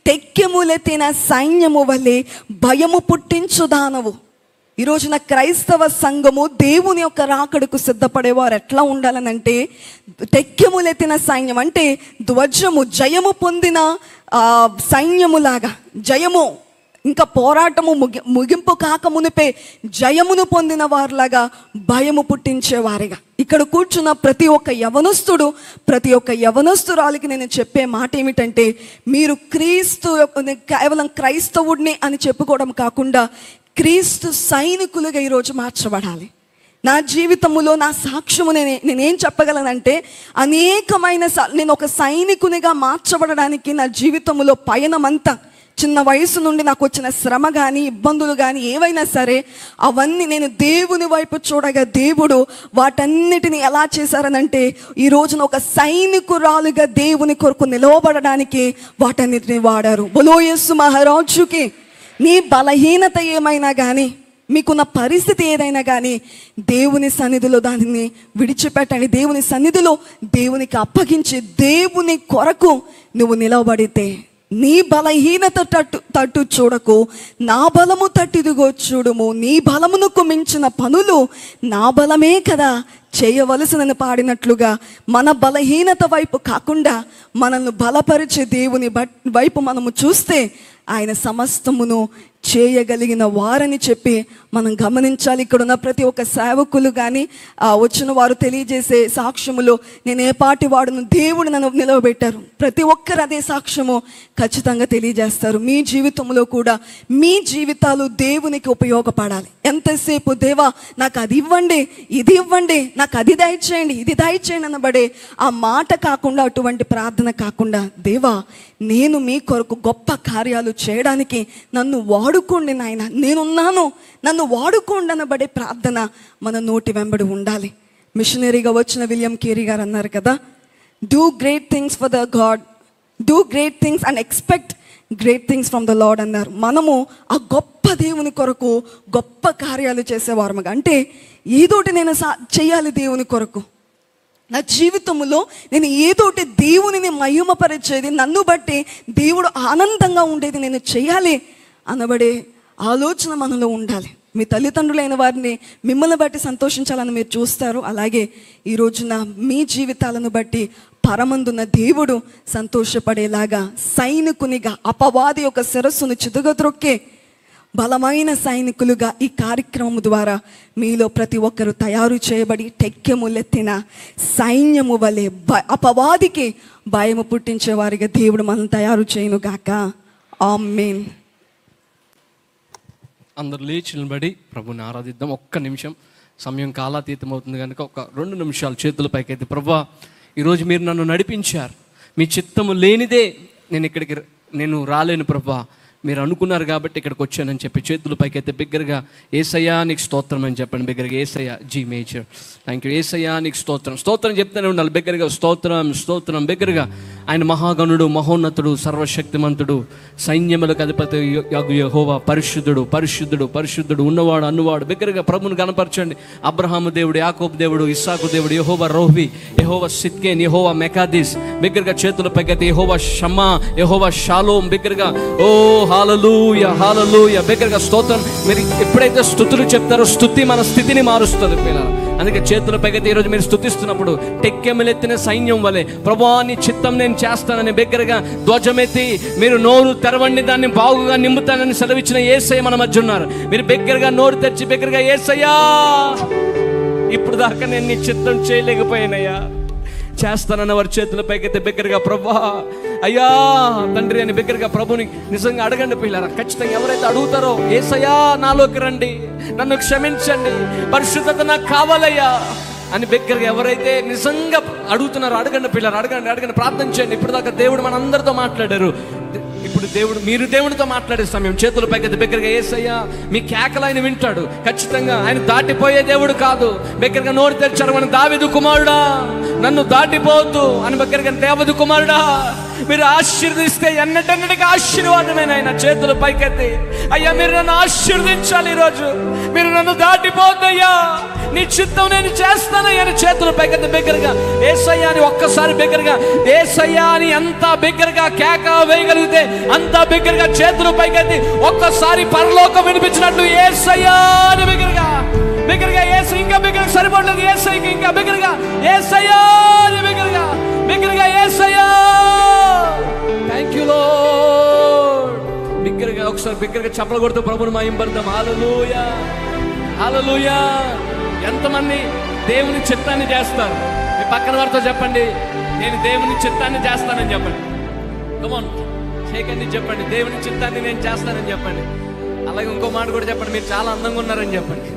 టెక్కెములెత్తిన సైన్యము వలె భయము పుట్టించుదానవు. ఈ రోజున క్రైస్తవ సంఘము దేవుని యొక్క రాకడకు సిద్ధపడేవారు ఎట్లా ఉండాలనంటే, టెక్కెములెత్తిన సైన్యం అంటే ధ్వజము, జయము పొందిన సైన్యములాగా, జయము ఇంకా పోరాటము ముగింపు కాక మునిపే జయమును పొందిన వారిలాగా భయము పుట్టించేవారిగా. ఇక్కడ కూర్చున్న ప్రతి ఒక్క యవనస్తుడు, ప్రతి ఒక్క యవనస్తురాలికి నేను చెప్పే మాట ఏమిటంటే, మీరు క్రీస్తు కేవలం క్రైస్తవుడిని అని చెప్పుకోవడం కాకుండా క్రీస్తు సైనికులుగా ఈరోజు మార్చబడాలి. నా జీవితంలో నా సాక్ష్యము నేనేం చెప్పగలనంటే, అనేకమైన నేను ఒక సైనికునిగా మార్చబడడానికి నా జీవితంలో పయనమంతా, చిన్న వయసు నుండి నాకు వచ్చిన శ్రమ కానీ, ఇబ్బందులు కానీ ఏవైనా సరే, అవన్నీ నేను దేవుని వైపు చూడగా దేవుడు వాటన్నిటిని ఎలా చేశారనంటే, ఈ రోజున ఒక సైనికురాలుగా దేవుని కొరకు నిలవబడడానికి వాటన్నిటిని వాడారు. బోలో యేసు మహారాజుకి. నీ బలహీనత ఏమైనా కానీ, మీకున్న పరిస్థితి ఏదైనా కానీ, దేవుని సన్నిధిలో దానిని విడిచిపెట్టండి. దేవుని సన్నిధిలో దేవునికి అప్పగించి దేవుని కొరకు నువ్వు నిలవబడితే, నీ బలహీనత తట్టు చూడకు, నా బలము తట్టిదిగో చూడుము. నీ బలమునకు మించిన పనులు నా బలమే కదా చేయవలసినని పాడినట్లుగా, మన బలహీనత వైపు కాకుండా మనల్ని బలపరిచే దేవుని వైపు మనము చూస్తే ఆయన సమస్తమును చేయగలిగిన వారని చెప్పి మనం గమనించాలి. ఇక్కడ ఉన్న ప్రతి ఒక్క సేవకులు కానీ వచ్చిన వారు తెలియజేసే సాక్ష్యములో, నేను ఏ పాటి వాడును, దేవుడు నన్ను నిలవబెట్టారు, ప్రతి ఒక్కరు అదే సాక్ష్యము ఖచ్చితంగా తెలియజేస్తారు. మీ జీవితంలో కూడా మీ జీవితాలు దేవునికి ఉపయోగపడాలి. ఎంతసేపు దేవా నాకు అది ఇవ్వండి, ఇది ఇవ్వండి, నాకు అది దయచేయండి, ఇది దయచేయండి అనబడే ఆ మాట కాకుండా, అటువంటి ప్రార్థన కాకుండా, దేవా నేను మీ కొరకు గొప్ప కార్యాలు చేయడానికి నన్ను వాడుకోండి నాయన, నేనున్నాను, నన్ను వాడుకోండి అనబడే ప్రార్థన మన నోటి వెంబడి ఉండాలి. మిషనరీగా వచ్చిన విలియం కేరీ గారు అన్నారు కదా, do great things for the God, do great things and expect great things from the lord అన్నారు. మనము ఆ గొప్ప దేవుని కొరకు గొప్ప కార్యాలు చేసేవారముగా, అంటే ఏదోటి నేను చెయ్యాలి దేవుని కొరకు, నా జీవితంలో నేను ఏదోటి దేవునిని మహిమపరిచేది, నన్ను బట్టి దేవుడు ఆనందంగా ఉండేది నేను చెయ్యాలి అనబడే ఆలోచన మనలో ఉండాలి. మీ తల్లిదండ్రులైన వారిని మిమ్మల్ని బట్టి సంతోషించాలని మీరు చూస్తారు. అలాగే ఈ రోజున మీ జీవితాలను బట్టి పరమందున్న దేవుడు సంతోషపడేలాగా సైనికునిగా అపవాది యొక్క శిరస్సును చితగద్రొక్కే బలమైన సైనికులుగా ఈ కార్యక్రమం ద్వారా మీలో ప్రతి ఒక్కరు తయారు చేయబడి టెక్కెములెత్తిన సైన్యము వలె అపవాదికి భయము పుట్టించే వారిగా దేవుడు మనం తయారు చేయను గాక. ఆమేన్. అందరూ లేచి నిలబడి ప్రభుని ఆరాధిద్దాం. ఒక్క నిమిషం, సమయం కాలాతీతం అవుతుంది కనుక ఒక 2 నిమిషాలు చేతుల పైకైతే. ప్రభువా, ఈరోజు మీరు నన్ను నడిపించారు, మీ చిత్తము లేనిదే నేను రాలేను ప్రభువా, మీరు అనుకున్నారు కాబట్టి ఇక్కడికి వచ్చానని చెప్పి చేతుల పైకైతే బిగ్గరగా యేసయ్యా నీకు స్తోత్రం అని చెప్పండి. బిగ్గరగా యేసయ్యా, జీ మేజర్, థ్యాంక్ యూ యేసయ్యా నీకు స్తోత్రం. స్తోత్రం చెప్తూనే ఉండాలి బిగ్గరగా, స్తోత్రం స్తోత్రం బిగ్గరగా. ఆయన మహాగణుడు, మహోన్నతుడు, సర్వశక్తిమంతుడు, సైన్యములకు అధిపతి యెహోవా, పరిశుద్ధుడు పరిశుద్ధుడు పరిశుద్ధుడు, ఉన్నవాడు అన్నువాడు. బిగ్గరగా ప్రభుని కనపరచండి. అబ్రహాము దేవుడు, యాకోబు దేవుడు, ఇస్సాకు దేవుడు, యెహోవా రోహి, యెహోవా సిద్కేన్, యెహోవా మెకాదిస్. బిగ్గరగా చేతుల పైకైతే యెహోవా షమ్మా, యెహోవా షాలోమ్. బిగ్గరగా ఓ హల్లెలూయా హల్లెలూయా. బిగ్గరగా స్తోత్రం. మీరు ఎప్పుడైతే స్తుతులు చెప్తారో స్తుతి మన స్థితిని మారుస్తుంది పిల్లలు. అందుకే చేతుల పైకైతే ఈరోజు మీరు స్తుతిస్తున్నప్పుడు టెక్కెములెత్తిన సైన్యం వలె ప్రభువా నీ చిత్తం నేను చేస్తానని బిగ్గరగా ధ్వజమెత్తి మీరు నోరు తెరవండి, దాన్ని బాగుగా నింపుతానని సెలవిచ్చిన యేసయ్య మన మధ్య ఉన్నారు. మీరు బిగ్గరగా నోరు తెరిచి బిగ్గరగా యేసయ్యా ఇప్పుడు దాకా నేను నీ చిత్తం చేయలేకపోయానయ్యా, చేస్తానన్న వారి చేతుల పైకైతే బిగ్గరగా ప్రభువా అయ్యా తండ్రి అని బిగ్గరగా ప్రభుని నిజంగా అడగండి పిల్లరా. ఖచ్చితంగా ఎవరైతే అడుగుతారో యేసయ్యా నాలోకి రండి, నన్ను క్షమించండి, పరిశుద్ధత నాకు కావాలయ్యా అని బిగ్గరగా ఎవరైతే నిజంగా అడుగుతున్నారో అడగండి పిల్లలు, అడగండి ప్రార్థన చేయండి. ఇప్పుడు దాకా దేవుడు మనందరితో మాట్లాడారు. ఇప్పుడు మీరు దేవుడితో మాట్లాడే సమయం చేతుల పైకి బిగ్గరగా యేసయ్యా మీ కేకలు ఆయన వింటాడు. ఖచ్చితంగా ఆయన దాటిపోయే దేవుడు కాదు. బిగ్గరగా నోరు తెరిచారు, మన దావీదు కుమారుడా నన్ను దాటిపోవద్దు అని బిగ్గరగా దావీదు కుమారుడా మీరు ఆశీర్వదిస్తే ఎన్నటన్నిటికీ ఆశీర్వాదమైన ఆయన చేతుల పైకెత్తి అయ్యా మీరు నన్ను ఆశీర్వదించాలి, ఈరోజు మీరు నన్ను దాటిపోవద్దయ్యా, నీ చిత్తం నేను చేస్తానయ్యా అని చేతుల పైకెత్తి బిగ్గరగా యేసయ్యా అని ఒక్కసారి బిగ్గరగా యేసయ్యా అని ఎంత బిగ్గరగా కేక వేయగలిగితే అంత బిగ్గరగా చేతుల పైకెత్తి ఒక్కసారి పరలోకం వినిపించినట్లు యేసయ్యా అని బిగ్గరగా యేసు ఇంకా బిగ్గరగా సరిపడలేదు, యేసయ్యకి ఇంకా బిగ్గరగా యేసయ్యా అని బిగ్గరగా యేసయ్యా థ్యాంక్ యూ లార్డ్. బిగ్గరగా ఒకసారి బిగ్గరగా చప్పలు కొడుతూ ప్రభువుని మహింపడదాం. హల్లెలూయా హల్లెలూయా. ఎంతమంది దేవుని చిత్తాన్ని చేస్తారు? మీ పక్కన వారితో చెప్పండి, నేను దేవుని చిత్తాన్ని చేస్తానని చెప్పండి. కమాన్ చేయకండి, చెప్పండి దేవుని చిత్తాన్ని నేను చేస్తానని చెప్పండి. అలాగే ఇంకో మాట కూడా చెప్పండి, మీరు చాలా అందంగా ఉన్నారని చెప్పండి.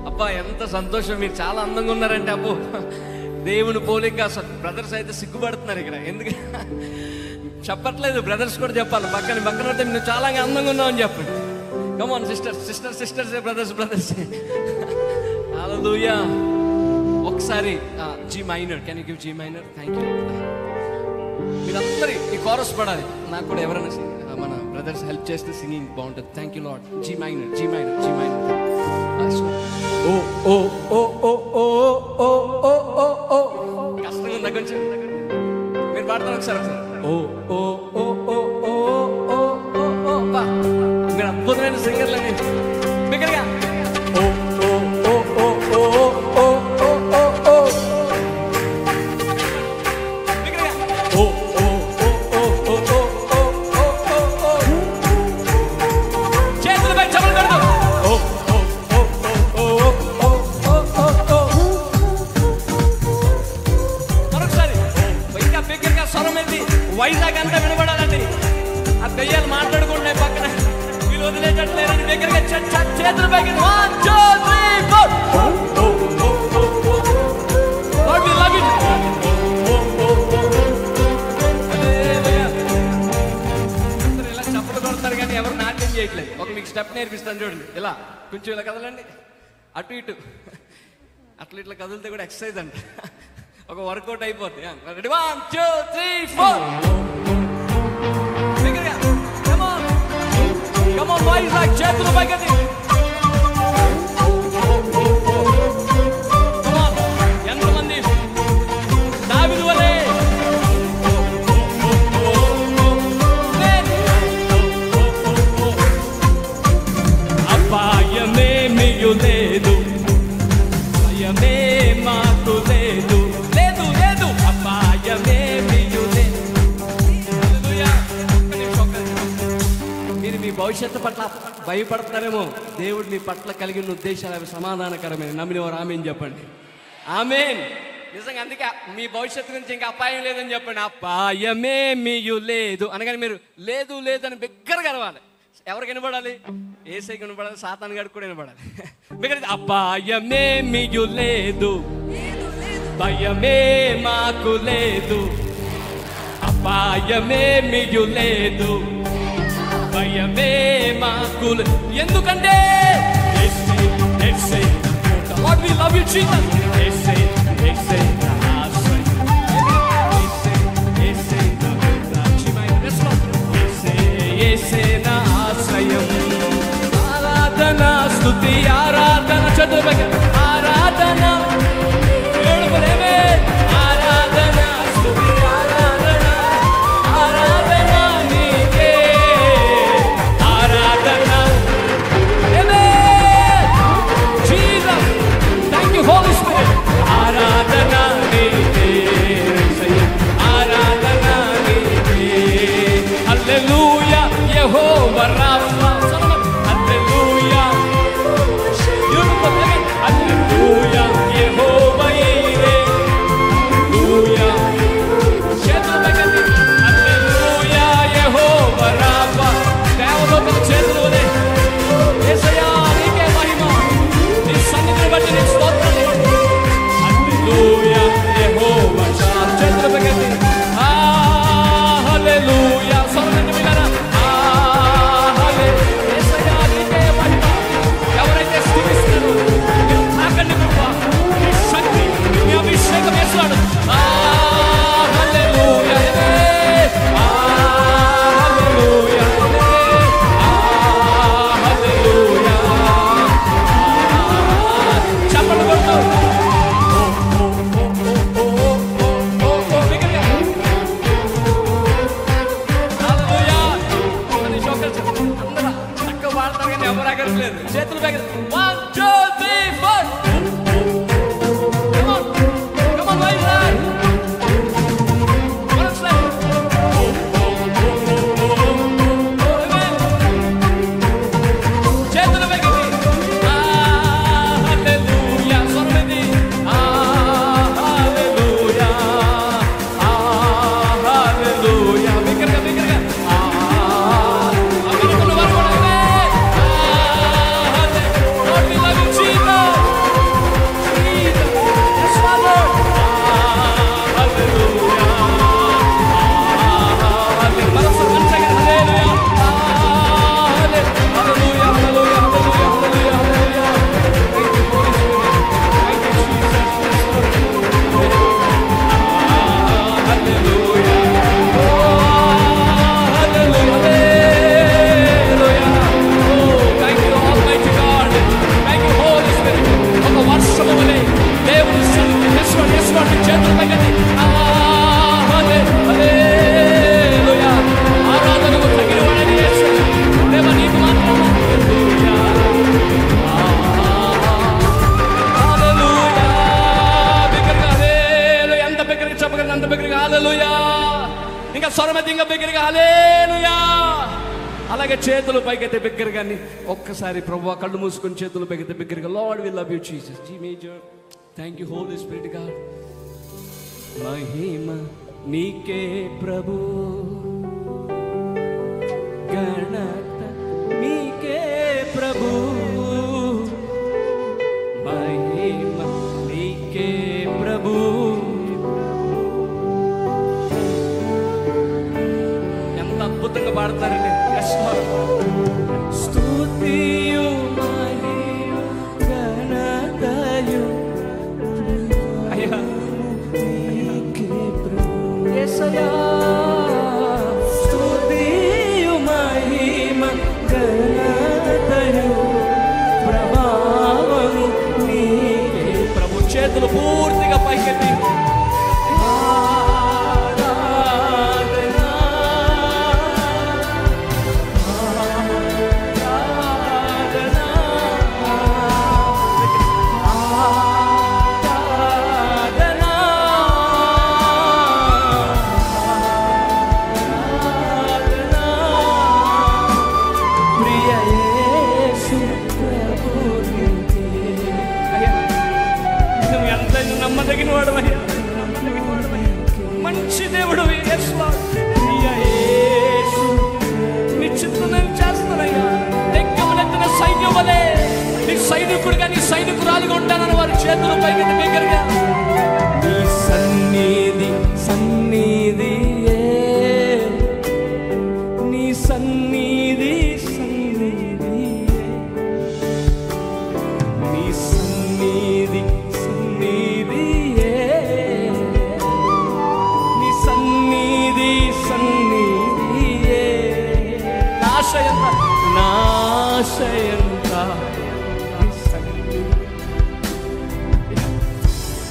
అబ్బా ఎంత సంతోషం, మీరు చాలా అందంగా ఉన్నారంటే అబ్బో దేవుని పోలిక. బ్రదర్స్ అయితే సిగ్గుపడుతున్నారు ఇక్కడ, ఎందుకు చెప్పట్లేదు, బ్రదర్స్ కూడా చెప్పాలి. పక్కన పడితే నువ్వు చాలా అందంగా ఉన్నావు అని చెప్పండి. Come on sisters brothers hallelujah. ఒకసారి G minor, can you give G minor? Thank you. మీరందరి ఈ కోరస్ పడాలి, నాకు కూడా ఎవరైనా మన బ్రదర్స్ హెల్ప్ చేస్తే సింగింగ్ బాగుంటుంది. Thank you Lord. G minor. ఓ ఓ ఓ ఓ ఓ ఓ ఓ ఓ ఓ కష్టంగా ఉందా కొంచెం? మీరు పాడతారు ఒకసారి. ఓ ఓ ఓ ఓ ఓ ఓ ఓ ఓ బా, మీరు అద్భుతమైన సింగర్లని బిగ్గరగా ఓ ఓ ఓ ఓ ఓ ఓ ఓ ఓ ఓ బిగ్గరగా ఓ ఓ ఓ ఓ ఓ ఓ ఓ ఓ ఓ చేతులపై చప్పట్లు కొడదాం. ఓ ఓ ఓ ఓ ఓ ఓ మరొకసారి ఇంకా బిగ్గరగా స్వరం ఎత్తి వైజాగ్ అంతా వినబడాలండి. ఆ దయ్యాలు మాట్లాడుకుంటున్నాయి పక్కన, వీళ్ళు వదిలేటట్లేరని దగ్గరగా చేతుల పైకి 1 2 3 4 Lord we love you. అందరూ ఇలా చప్పట్లు కొడతారు కానీ ఎవరు నాట్యం చేయట్లేదు. ఒక మీకు స్టెప్ నేర్పిస్తాను చూడండి. ఇలా కొంచెం ఇలా కదలండి, అటు ఇటు అట్లా ఇట్లా కదిలితే కూడా ఎక్సర్సైజ్ అంట, ఒక వర్కౌట్ అయిపోద్ది. Ready 1 2 3 4 Come on, boys, like చేతులు పైకెత్తి. Come on, ఎంతమంది దావీదు వలే అపాయమే భవిష్యత్తు పట్ల భయపడతారేమో, దేవుడు మీ పట్ల కలిగిన ఉద్దేశాలు అవి సమాధానకరమైన. నమ్మిన వారు ఆమేన్ చెప్పండి. ఆమేన్. నిజంగా అందుకే మీ భవిష్యత్తు గురించి ఇంకా అపాయం లేదని చెప్పండి. అపాయమేమీయు లేదు అనగానే మీరు లేదు లేదని బిగ్గరగా అరవాలి. ఎవరికి వినబడాలి? యేసయ్యకి వినబడాలి, సాతాను గారికి కూడా వినబడాలి. బిగ్గర అపాయమేమీయు లేదు, భయమే మాకు లేదు. అపాయమేమీయు లేదు, భయమే మాకు లేదు. ఎందుకంటే Lord, we love you, Jesus. ఆరాధన స్తుతి ఆరాధన చదువు ఆరాధన ఆరాధన స్తుతి ఆరాధన ఆరాధన నీకే ఆరాధన. Jesus, thank you Holy Spirit. ఆరాధన నీకే ఆరాధన నీకే. హల్లెలూయా యెహోవా రాఫా. హల్లెలూయా హల్లెలూయా యెహోవా ఈరే. హల్లెలూయా చేతులు పైకెత్తి హల్లెలూయా యెహోవా రాఫా. దేవదూతల చేతులు వలె యేసయ్యా నీకే మహిమ, నీ సన్నిధిని బట్టి నీ స్తోత్రాలు. హల్లెలూయా యెహోవా చేతులు పైకెత్తి హల్లెలూయా. స్వరమెత్తి వినరా యేసయ్యా నీకే మహిమ. ఎవరైతే స్తుతిస్తారో మీరు తాకండి ప్రభువా, నీ శక్తి నీ అభిషేకం వేస్తాడు. హల్లెలూయా హల్లెలూయా హల్లెలూయా. చప్పట్లు కొట్టు. బిగ్గరగా హల్లెలూయా. అందరూ చక్కగా పాడతారు కానీ ఎవరు ఆగట్లేదు. చేతులు పైకి 1 2 3 4. Come on, come on, right side. One side. Amen. చేతులు పైకి హల్లెలూయా. స్వరమెత్తి హల్లెలూయా హల్లెలూయా. బిగ్గరగా బిగ్గరగా అమెరికన్ వారు కూడా Lord, we love you, Jesus. Jesus. Yes, Father. Hallelujah. Hallelujah. Once again, hallelujah. Hallelujah. Hallelujah. Hallelujah. Hallelujah. Hallelujah. Thank you, Holy Spirit. Thank you, Jesus. Hallelujah. Hallelujah. Thank you, Almighty God. Thank you, Holy Spirit. ఒక వర్షము వలె దేవుని సన్నిధి యెస్వాడి చేతుల పైకెత్తి హల్లెలూయా. ఆరాధనకు తగిన వాడని యేసయ్యా. దేవా నీకు మాత్రమే హల్లెలూయా. హల్లెలూయా. బిగ్గరగా హల్లెలూయా. ఎంత బిగ్గరగా చెప్పగలను అంత బిగ్గరగా హల్లెలూయా. ఇంకా స్వరమెత్తి ఇంకా బిగ్గరగా హల్లెలూయా. అలాగే చేతులు పైకెత్తే బిగ్గరగా ఒక్కసారి ప్రభువా కళ్ళు మూసుకొని చేతులు పైకెత్తే బిగ్గరగా Lord we love you Jesus. G major. Thank you holy spirit God. మహిమ నీకే ప్రభు, ఘనత నీకే ప్రభు. మహిమ నీకే ప్రభు. ఎంత అద్భుతంగా పాడతారండి. స్తుతియు మహిమ ఘనతయు అయ్యా నీకే ప్రభు. యేసయ్యా స్తుతియు మహిమ ఘనతయు ప్రభావము నీకే ప్రభు. చేతులు పూర్తిగా పైకెత్తి ప్రియ దేవుడు నీ చిత్తం నేను చేస్తానయ్యా. లెక్కములెత్తిన సైన్యం వలె నీ సైనికుడిగా నీ సైనికురాలుగా ఉంటానని వారి చేతుల పైకి దగ్గరగా నీ సన్నిధి సన్నిధియే నీ సన్నిధి సన్నిధియే నీ సన్నిధి సన్నిధియే నీ సన్నిధి సన్నిధియే నాశయంత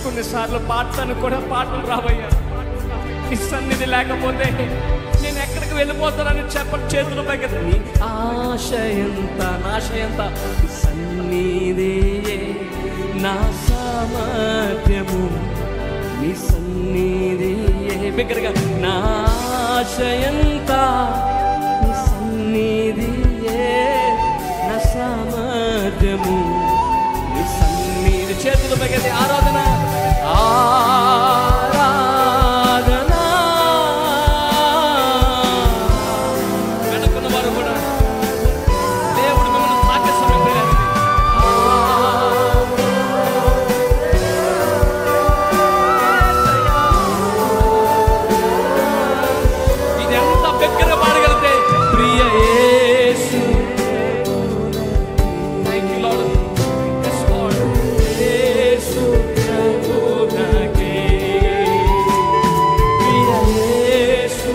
కొన్నిసార్లు పాడతాను కూడా పాటలు రావయ్యా. నీ సన్నిధి లేకపోతే నేను ఎక్కడికి వెళ్ళిపోతానని చేతుల పైకి నీ ఆశయంత నాశయంత సన్నిధి నా సామర్థ్యము నీ సన్నిధి బిగ్గరగా నా ఆశయంత నీ సన్నిధి నా సామర్థ్యము నీ సన్నిధి చేతుల పైకి ఆరాధన ఆరాధన వెనుకున్న వారు కూడా దేవుడు మిమ్మల్ని తాకే సమయం ఇది ఎంత దగ్గర పాడగలిగితే ప్రియ Yesu thank you Lord yes Lord Yesu ప్రభునకే ప్రియ యేసు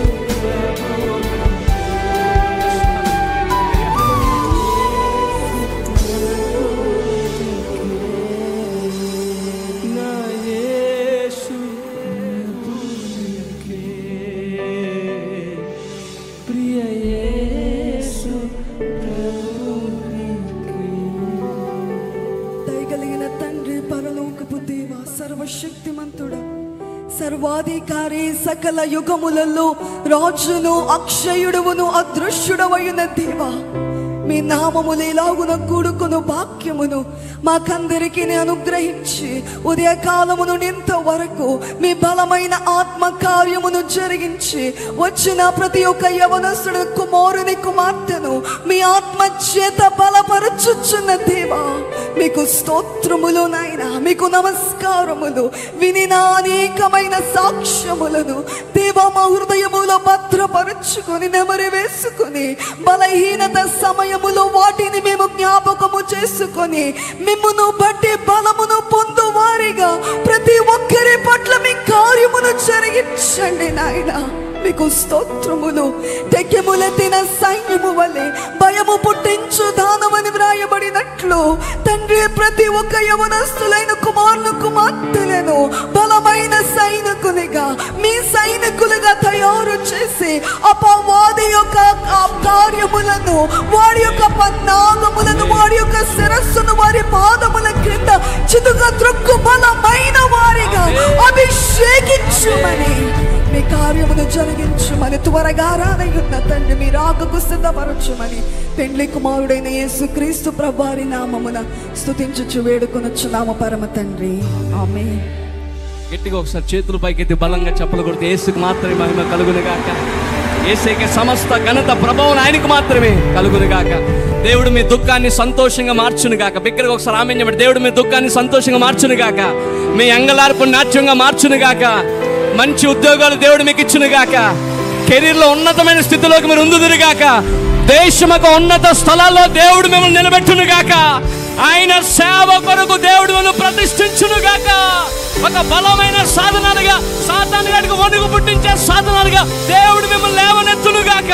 నా యేసు ప్రభునకే ప్రియ యేసు ప్రభునకే. దయగలిగిన తండ్రి, పరలోకపు దేవ, సర్వశక్తిమంతుడా, సర్వాధికారి, సకల యుగములలో రాజును, అక్షయుడువును, అదృశ్యుడవైన దేవా, మీ నామములు ఇలాగున కూడుకును భాగ్యమును మాకందరికీ అనుగ్రహించి ఉదయకాలమును ఇంతవరకు మీ బలమైన ఆత్మ కార్యమును జరిగించి వచ్చిన ప్రతి ఒక్క యవనస్తుడు, కుమారుని, కుమార్తెను మీ ఆత్మ చేత బలపరచుచున్న దేవా, మీకు స్తోత్రములు నాయనా, మీకు నమస్కారములు. వినిన అనేకమైన సాక్ష్యములను దేవా మా హృదయములో భద్రపరుచుకొని నెమరి వేసుకొని బలహీనత సమయములో వాటిని మేము జ్ఞాపకము చేసుకొని మిమ్మును బట్టి బలమును పొందువారిగా ప్రతి ఒక్కరి పట్ల మీ కార్యమును జరిగించండి నాయనా. మీకు స్తోత్రములు. తెక్కెములెత్తిన సైన్యము వలె భయము పుట్టించు దానమని వ్రాయబడినట్లు తండ్రి, ప్రతి ఒక్క యవనస్తులైన కుమారులు, కుమార్తెలను బలమైన సైనికునిగా, మీ సైనికులుగా తయారు చేసి అపవాది యొక్క కార్యములను, వాడి యొక్క పన్నాగములను, వాడి యొక్క శిరస్సును వారి పాదముల క్రింద చితుగా త్రొక్కు బలమైన వారిగా అభిషేకించుమని, మీ కార్యమును జరిగించుమని, త్వరగా రానయ్యున్న తండ్రి మీ రాకకు సిద్ధపరచుమని పెండ్లి కుమారుడైన యేసుక్రీస్తు ప్రభువారి నామమున స్తుతించుచు వేడుకొనుచున్నాము పరమ తండ్రి. ఆమేన్. గట్టిగా ఒకసారి చేతులు పైకెత్తి బలంగా చప్పలు కొడితే యేసుకు మాత్రమే మహిమ కలుగునుగాక. యేసుకే సమస్త ఘనత ప్రభావం ఆయనకు మాత్రమే కలుగునుగాక. దేవుడు మీ దుఃఖాన్ని సంతోషంగా మార్చునుగాక. బిగ్గరగా ఒకసారి ఆమేన్ చెప్పండి. దేవుడు మీ దుఃఖాన్ని సంతోషంగా మార్చునుగాక. మీ అంగలార్పు నాట్యంగా మార్చునుగాక. మంచి ఉద్యోగాలు దేవుడు మీకు ఇచ్చునుగాక. కెరీర్లో ఉన్నతమైన స్థితిలోకి మీరు ఉందుదురుగాక. దేశముకు ఉన్నత స్థలాల్లో దేవుడు మిమ్మల్ని నిలబెట్టునుగాక. ఆయన సేవ కొరకు దేవుడు మిమ్మల్ని ప్రతిష్ఠించునుగాక. ఒక బలమైన సాధనాలుగా, సాతాను గాడికి వణుకు పుట్టించే సాధనాలుగా దేవుడు మిమ్మల్ని లేవనెత్తునుగాక.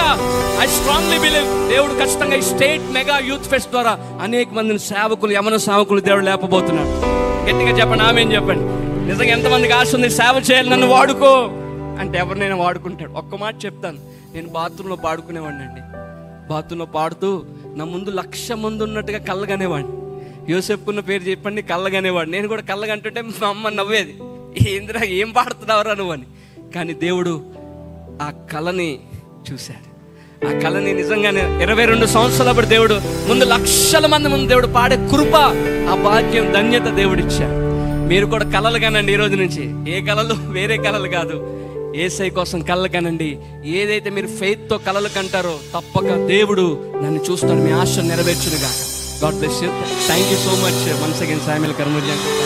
ఐ స్ట్రాంగ్లీ బిలీవ్ దేవుడు ఖచ్చితంగా ఈ స్టేట్ మెగా యూత్ ఫెస్ట్ ద్వారా అనేక మందిని సేవకులు, యమన సేవకులు దేవుడు లేపబోతున్నాడు. గట్టిగా చెప్పండి, ఆమేన్ చెప్పండి. నిజంగా ఎంతమందికి ఆశ ఉంది సేవ చేయాలి, నన్ను వాడుకో అంటే ఎవరినైనా వాడుకుంటాడు. ఒక్క మాట చెప్తాను, నేను బాత్రూంలో పాడుకునేవాడిని అండి. బాత్రూంలో పాడుతూ నా ముందు 1,00,000 మంది ఉన్నట్టుగా కళ్ళగనేవాడిని. యోసేపుకున్న పేరు చెప్పండి, కళ్ళగనేవాడు. నేను కూడా కళ్ళగంటుంటే మా అమ్మ నవ్వేది, ఏందిరా ఏం పాడుతున్నావురా నువ్వు అని. కానీ దేవుడు ఆ కళని చూశాడు. ఆ కళని నిజంగానే 22 సంవత్సరాలప్పుడు దేవుడు ముందు 1,00,000 మంది ముందు దేవుడు పాడే కృప, ఆ భాగ్యం, ధన్యత దేవుడు ఇచ్చాడు. మీరు కూడా కళలు కానండి. ఈ రోజు నుంచి ఏ కళలు, వేరే కళలు కాదు, యేసయ్య కోసం కలలు కనండి. ఏదైతే మీరు ఫెయిత్తో కలలు కంటారో తప్పక దేవుడు నన్ను చూస్తాడు, మీ ఆశ నెరవేర్చునుగా. God bless you. Thank you so much once again Samuel Karmuji uncle.